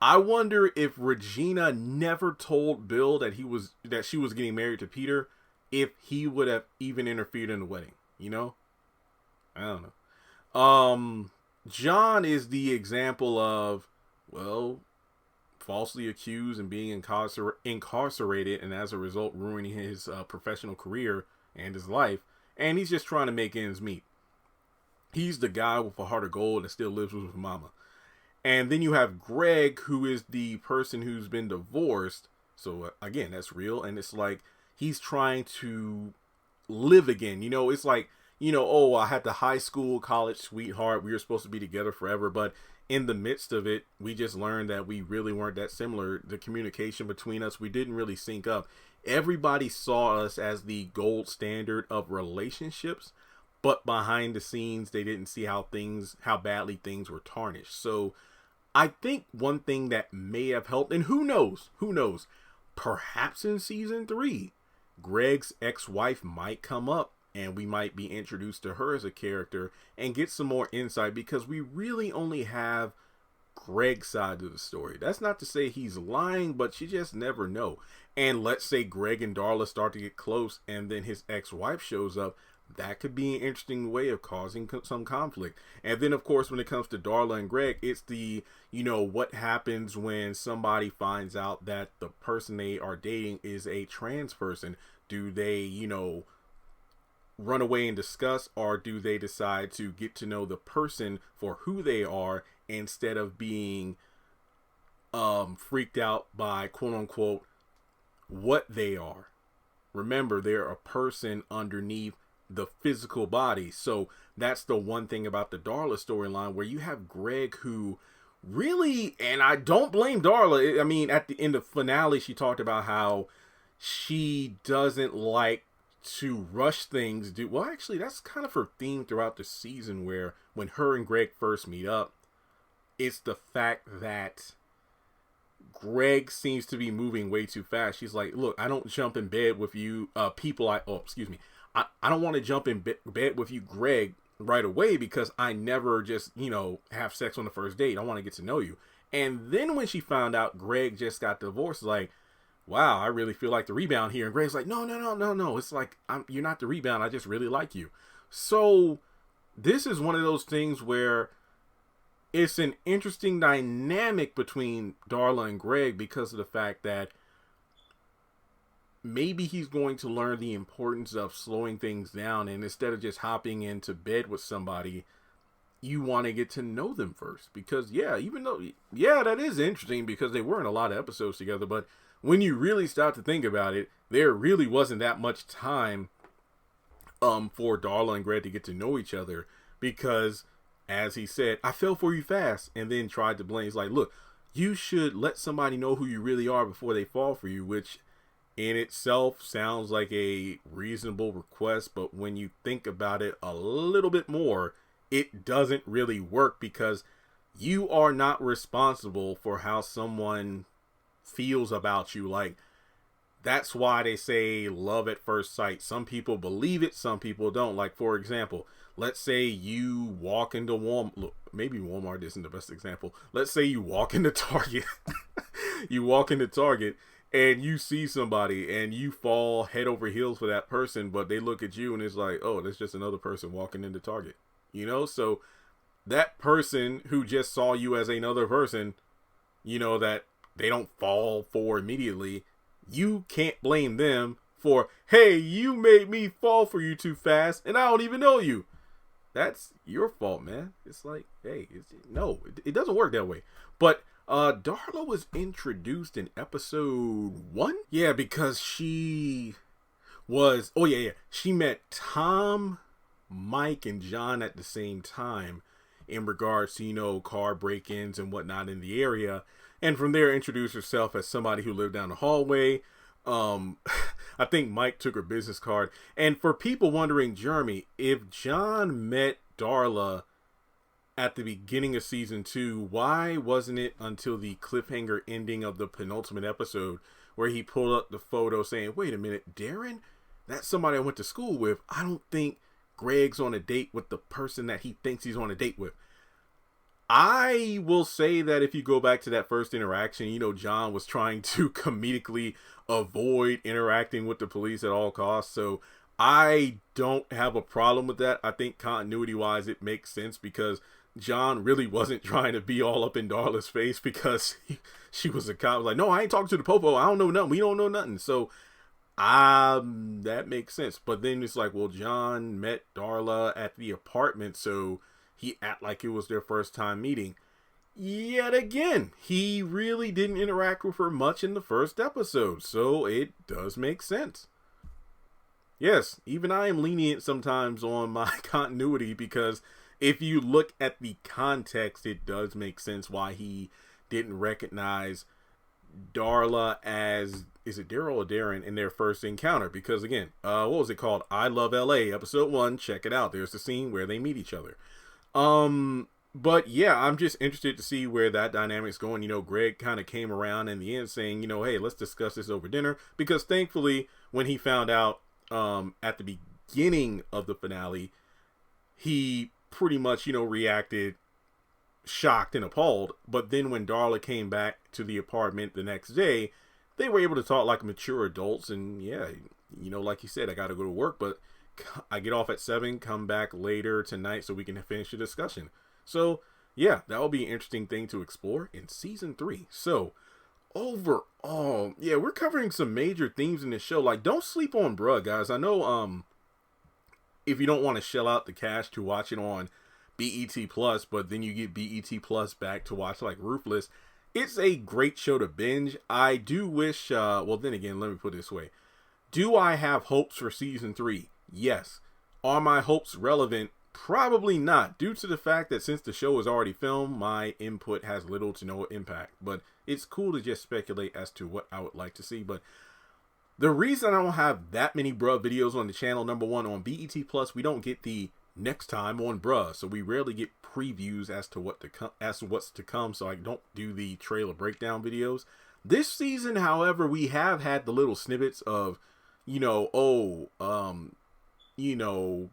I wonder if Regina never told Bill that she was getting married to Peter, if he would have even interfered in the wedding, you know? I don't know. John is the example of, well, falsely accused and being incarcerated, and as a result ruining his professional career and his life, and he's just trying to make ends meet. He's the guy with a heart of gold that still lives with his mama. And then you have Greg, who is the person who's been divorced. So again, that's real. And it's like, he's trying to live again. You know, it's like, you know, oh, I had the high school, college sweetheart. We were supposed to be together forever. But in the midst of it, we just learned that we really weren't that similar. The communication between us, we didn't really sync up. Everybody saw us as the gold standard of relationships, but behind the scenes, they didn't see how badly things were tarnished. So I think one thing that may have helped, and who knows, perhaps in season 3, Greg's ex-wife might come up, and we might be introduced to her as a character and get some more insight, because we really only have Greg's side of the story. That's not to say he's lying, but you just never know. And let's say Greg and Darla start to get close, and then his ex-wife shows up. That could be an interesting way of causing some conflict. And then, of course, when it comes to Darla and Greg, it's the, you know, what happens when somebody finds out that the person they are dating is a trans person. Do they, you know, run away and discuss, or do they decide to get to know the person for who they are instead of being freaked out by, quote unquote, what they are? Remember, they're a person underneath the physical body. So that's the one thing about the Darla storyline, where you have Greg, who really, and I don't blame Darla. I mean, at the end of finale, she talked about how she doesn't like to rush things. Well, actually, that's kind of her theme throughout the season, where when her and Greg first meet up, it's the fact that Greg seems to be moving way too fast. She's like, look, I don't jump in bed with you, I don't want to jump in bed with you, Greg, right away, because I never just, you know, have sex on the first date. I want to get to know you. And then when she found out Greg just got divorced, like, wow, I really feel like the rebound here. And Greg's like, no. It's like, you're not the rebound. I just really like you. So this is one of those things where it's an interesting dynamic between Darla and Greg, because of the fact that maybe he's going to learn the importance of slowing things down, and instead of just hopping into bed with somebody, you want to get to know them first. Because that is interesting, because they were in a lot of episodes together, but when you really start to think about it, there really wasn't that much time for Darla and Greg to get to know each other, because as he said, I fell for you fast, and then tried to blame. He's like, look, you should let somebody know who you really are before they fall for you, which in itself sounds like a reasonable request, but when you think about it a little bit more, it doesn't really work, because you are not responsible for how someone feels about you. Like, that's why they say love at first sight. Some people believe it, some people don't. Like, for example, let's say you walk into Walmart. Look, maybe Walmart isn't the best example. Let's say you walk into Target. You walk into Target and you see somebody and you fall head over heels for that person, but they look at you and it's like, oh, that's just another person walking into Target. You know, so that person who just saw you as another person, you know, that they don't fall for immediately, you can't blame them for, hey, you made me fall for you too fast and I don't even know you. That's your fault, man. It's like, hey, it doesn't work that way. But Darla was introduced in episode 1. Yeah, because she was, she met Tom, Mike, and John at the same time in regards to, you know, car break-ins and whatnot in the area. And from there, introduced herself as somebody who lived down the hallway. I think Mike took her business card. And for people wondering, Jeremy, if John met Darla at the beginning of season 2, why wasn't it until the cliffhanger ending of the penultimate episode where he pulled up the photo saying, wait a minute, Darren? That's somebody I went to school with. I don't think Greg's on a date with the person that he thinks he's on a date with. I will say that if you go back to that first interaction, you know, John was trying to comedically avoid interacting with the police at all costs. So I don't have a problem with that. I think continuity wise, it makes sense because John really wasn't trying to be all up in Darla's face because she was a cop. Like, no, I ain't talking to the popo. I don't know nothing. We don't know nothing. So that makes sense. But then it's like, well, John met Darla at the apartment, so he act like it was their first time meeting. Yet again, he really didn't interact with her much in the first episode, so it does make sense. Yes, even I am lenient sometimes on my continuity because if you look at the context, it does make sense why he didn't recognize Darla as, is it Daryl or Darren, in their first encounter? Because again, what was it called? I Love LA, episode 1. Check it out. There's the scene where they meet each other. But yeah, I'm just interested to see where that dynamic's going. You know, Greg kind of came around in the end saying, you know, hey, let's discuss this over dinner. Because thankfully, when he found out at the beginning of the finale, he pretty much, you know, reacted shocked and appalled. But then when Darla came back to the apartment the next day, they were able to talk like mature adults. And yeah, you know, like you said, I got to go to work, but I get off at 7, come back later tonight so we can finish the discussion. So yeah, that will be an interesting thing to explore in season 3. So overall, yeah, we're covering some major themes in this show. Like, don't sleep on Bruh, guys. I know if you don't want to shell out the cash to watch it on BET Plus, but then you get BET Plus back to watch like Ruthless, it's a great show to binge. I do wish, well then again, let me put it this way. Do I have hopes for season 3? Yes. Are my hopes relevant? Probably not, due to the fact that since the show is already filmed, my input has little to no impact. But it's cool to just speculate as to what I would like to see. But the reason I don't have that many Bruh videos on the channel, number one, on BET Plus, we don't get the next time on Bruh, so we rarely get previews as to what's to come. So I don't do the trailer breakdown videos. This season, however, we have had the little snippets of, you know, you know,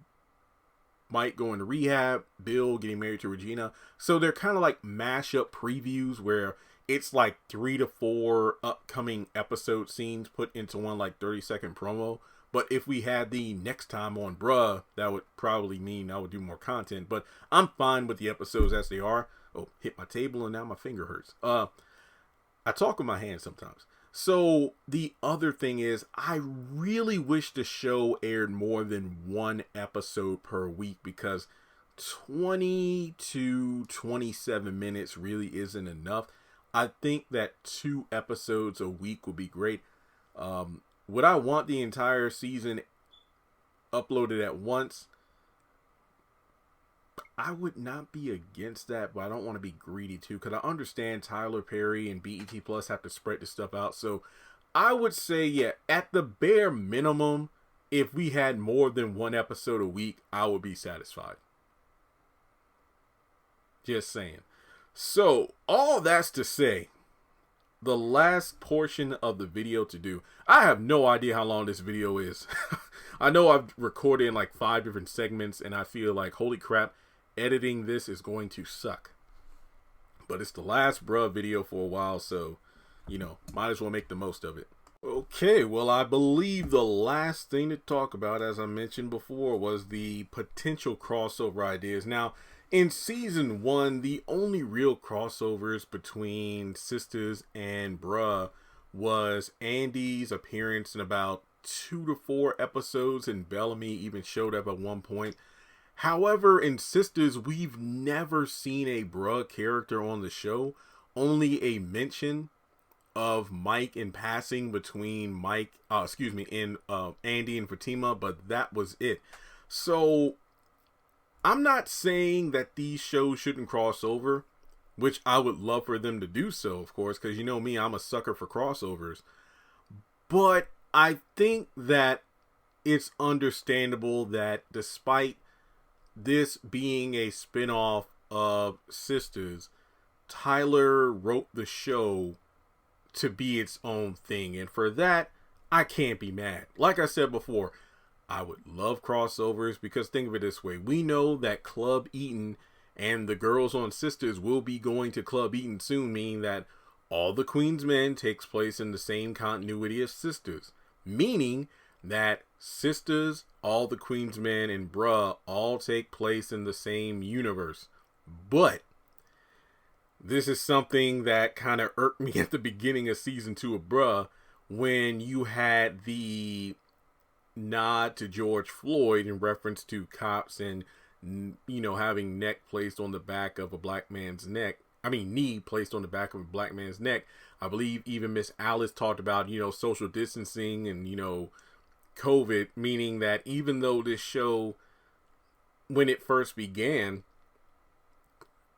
Mike going to rehab, Bill getting married to Regina. So they're kind of like mashup previews where it's like 3 to 4 upcoming episode scenes put into one like 30-second promo. But if we had the next time on Bruh, that would probably mean I would do more content. But I'm fine with the episodes as they are. Oh, hit my table and now my finger hurts. I talk with my hands sometimes. So the other thing is, I really wish the show aired more than 1 episode per week, because 20 to 27 minutes really isn't enough. I think that 2 episodes a week would be great. Would I want the entire season uploaded at once? I would not be against that, but I don't want to be greedy too, because I understand Tyler Perry and BET Plus have to spread this stuff out. So I would say, yeah, at the bare minimum, if we had more than 1 episode a week, I would be satisfied. Just saying. So all that's to say, the last portion of the video to do. I have no idea how long this video is. I know I've recorded in like 5 different segments, and I feel like, holy crap, editing this is going to suck. But it's the last Bruh video for a while, so, you know, might as well make the most of it. Okay, well, I believe the last thing to talk about, as I mentioned before, was the potential crossover ideas. Now, In season 1, the only real crossovers between Sisters and Bruh was Andy's appearance in about 2 to 4 episodes, and Bellamy even showed up at one point. However, in Sisters, we've never seen a Bruh character on the show, only a mention of Mike in passing between Andy and Fatima, but that was it. So I'm not saying that these shows shouldn't cross over, which I would love for them to do so, of course, because you know me, I'm a sucker for crossovers. But I think that it's understandable that despite this being a spinoff of Sisters, Tyler wrote the show to be its own thing, and for that, I can't be mad. Like I said before, I would love crossovers, because think of it this way. We know that Club Eaton and the girls on Sisters will be going to Club Eaton soon, meaning that All the Queen's Men takes place in the same continuity as Sisters. Meaning that Sisters, All the Queen's Men, and Bruh all take place in the same universe. But this is something that kind of irked me at the beginning of season 2 of Bruh, when you had the nod to George Floyd in reference to cops and, you know, having neck placed on the back of a black man's neck. I mean, knee placed on the back of a black man's neck. I believe even Miss Alice talked about, you know, social distancing and, you know, COVID, meaning that even though this show, when it first began,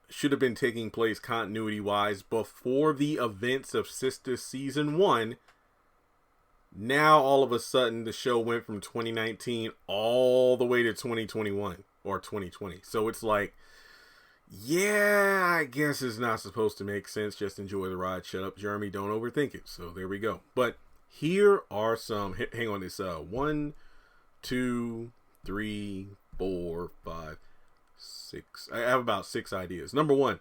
should have been taking place continuity wise before the events of Sisters season 1, now all of a sudden the show went from 2019 all the way to 2021 or 2020. So it's like, yeah, I guess it's not supposed to make sense. Just enjoy the ride. Shut up, Jeremy. Don't overthink it. So there we go. But here are some, hang on, this 1, 2, 3, 4, 5, 6. I have about 6 ideas. Number 1,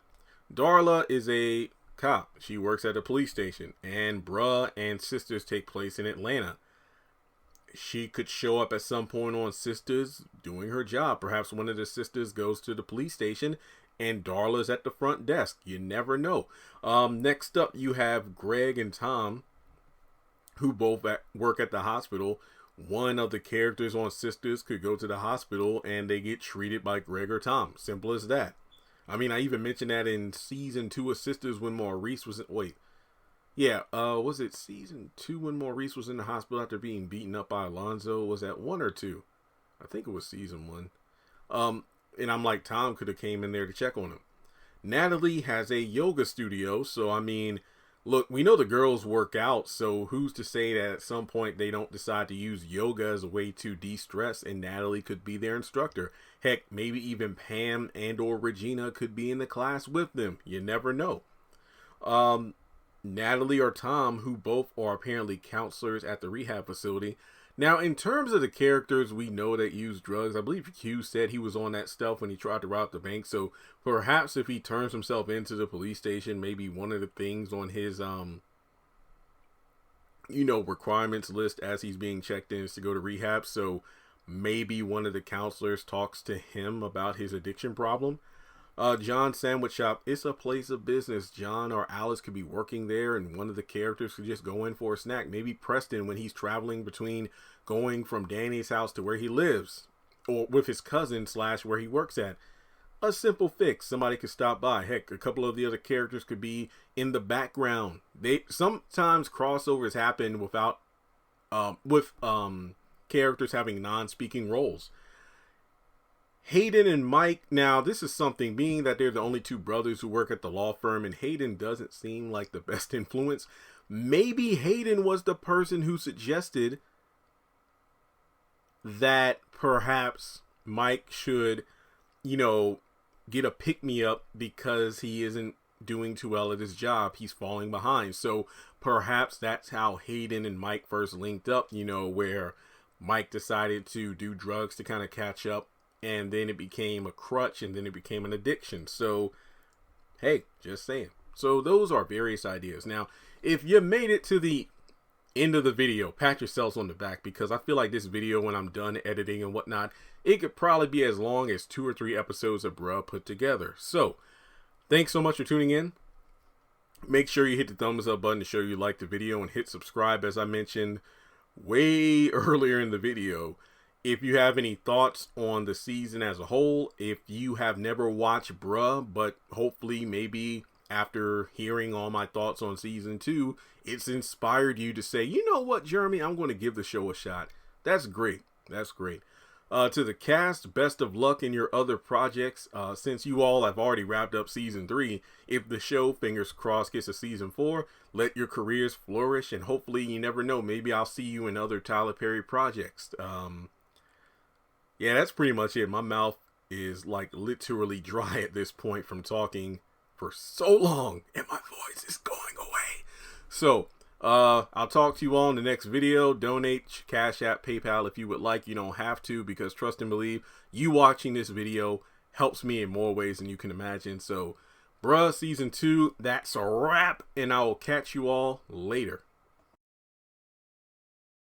Darla is a cop. She works at a police station, and Bruh and Sisters take place in Atlanta. She could show up at some point on Sisters doing her job. Perhaps one of the sisters goes to the police station and Darla's at the front desk. You never know. Next up, you have Greg and Tom, who both work at the hospital. One of the characters on Sisters could go to the hospital and they get treated by Greg or Tom. Simple as that. I mean, I even mentioned that in season 2 of Sisters when Maurice was was it season 2 when Maurice was in the hospital after being beaten up by Alonzo? Was that 1 or 2? I think it was season 1. And I'm like, Tom could have came in there to check on him. Natalie has a yoga studio, so I mean, look, we know the girls work out, so who's to say that at some point they don't decide to use yoga as a way to de-stress, and Natalie could be their instructor. Heck, maybe even Pam and or Regina could be in the class with them. You never know. Natalie or Tom, who both are apparently counselors at the rehab facility. Now, in terms of the characters we know that use drugs, I believe Q said he was on that stuff when he tried to rob the bank. So perhaps if he turns himself into the police station, maybe one of the things on his, requirements list as he's being checked in is to go to rehab. So maybe one of the counselors talks to him about his addiction problem. John's Sandwich Shop, it's a place of business. John or Alice could be working there and one of the characters could just go in for a snack. Maybe Preston when he's traveling between going from Danny's house to where he lives or with his cousin / where he works at. A simple fix. Somebody could stop by. Heck, a couple of the other characters could be in the background. Sometimes crossovers happen without characters having non-speaking roles. Hayden and Mike, now this is something, being that they're the only 2 brothers who work at the law firm and Hayden doesn't seem like the best influence. Maybe Hayden was the person who suggested that perhaps Mike should, get a pick-me-up because he isn't doing too well at his job. He's falling behind. So perhaps that's how Hayden and Mike first linked up, where Mike decided to do drugs to kind of catch up. And then it became a crutch, and then it became an addiction. So, hey, just saying. So those are various ideas. Now, if you made it to the end of the video, pat yourselves on the back, because I feel like this video, when I'm done editing and whatnot, it could probably be as long as 2 or 3 episodes of Bruh put together. So thanks so much for tuning in. Make sure you hit the thumbs up button to show you like the video, and hit subscribe, as I mentioned way earlier in the video. If you have any thoughts on the season as a whole, if you have never watched Bruh, but hopefully maybe after hearing all my thoughts on season 2, it's inspired you to say, you know what, Jeremy, I'm going to give the show a shot. That's great. That's great. To the cast, best of luck in your other projects. Since you all have already wrapped up season 3, if the show, fingers crossed, gets a season 4, let your careers flourish, and hopefully, you never know, maybe I'll see you in other Tyler Perry projects. Yeah, that's pretty much it. My mouth is like literally dry at this point from talking for so long, and my voice is going away. So I'll talk to you all in the next video. Donate, Cash App, PayPal if you would like. You don't have to, because trust and believe, you watching this video helps me in more ways than you can imagine. So Bruh season 2, that's a wrap, and I will catch you all later.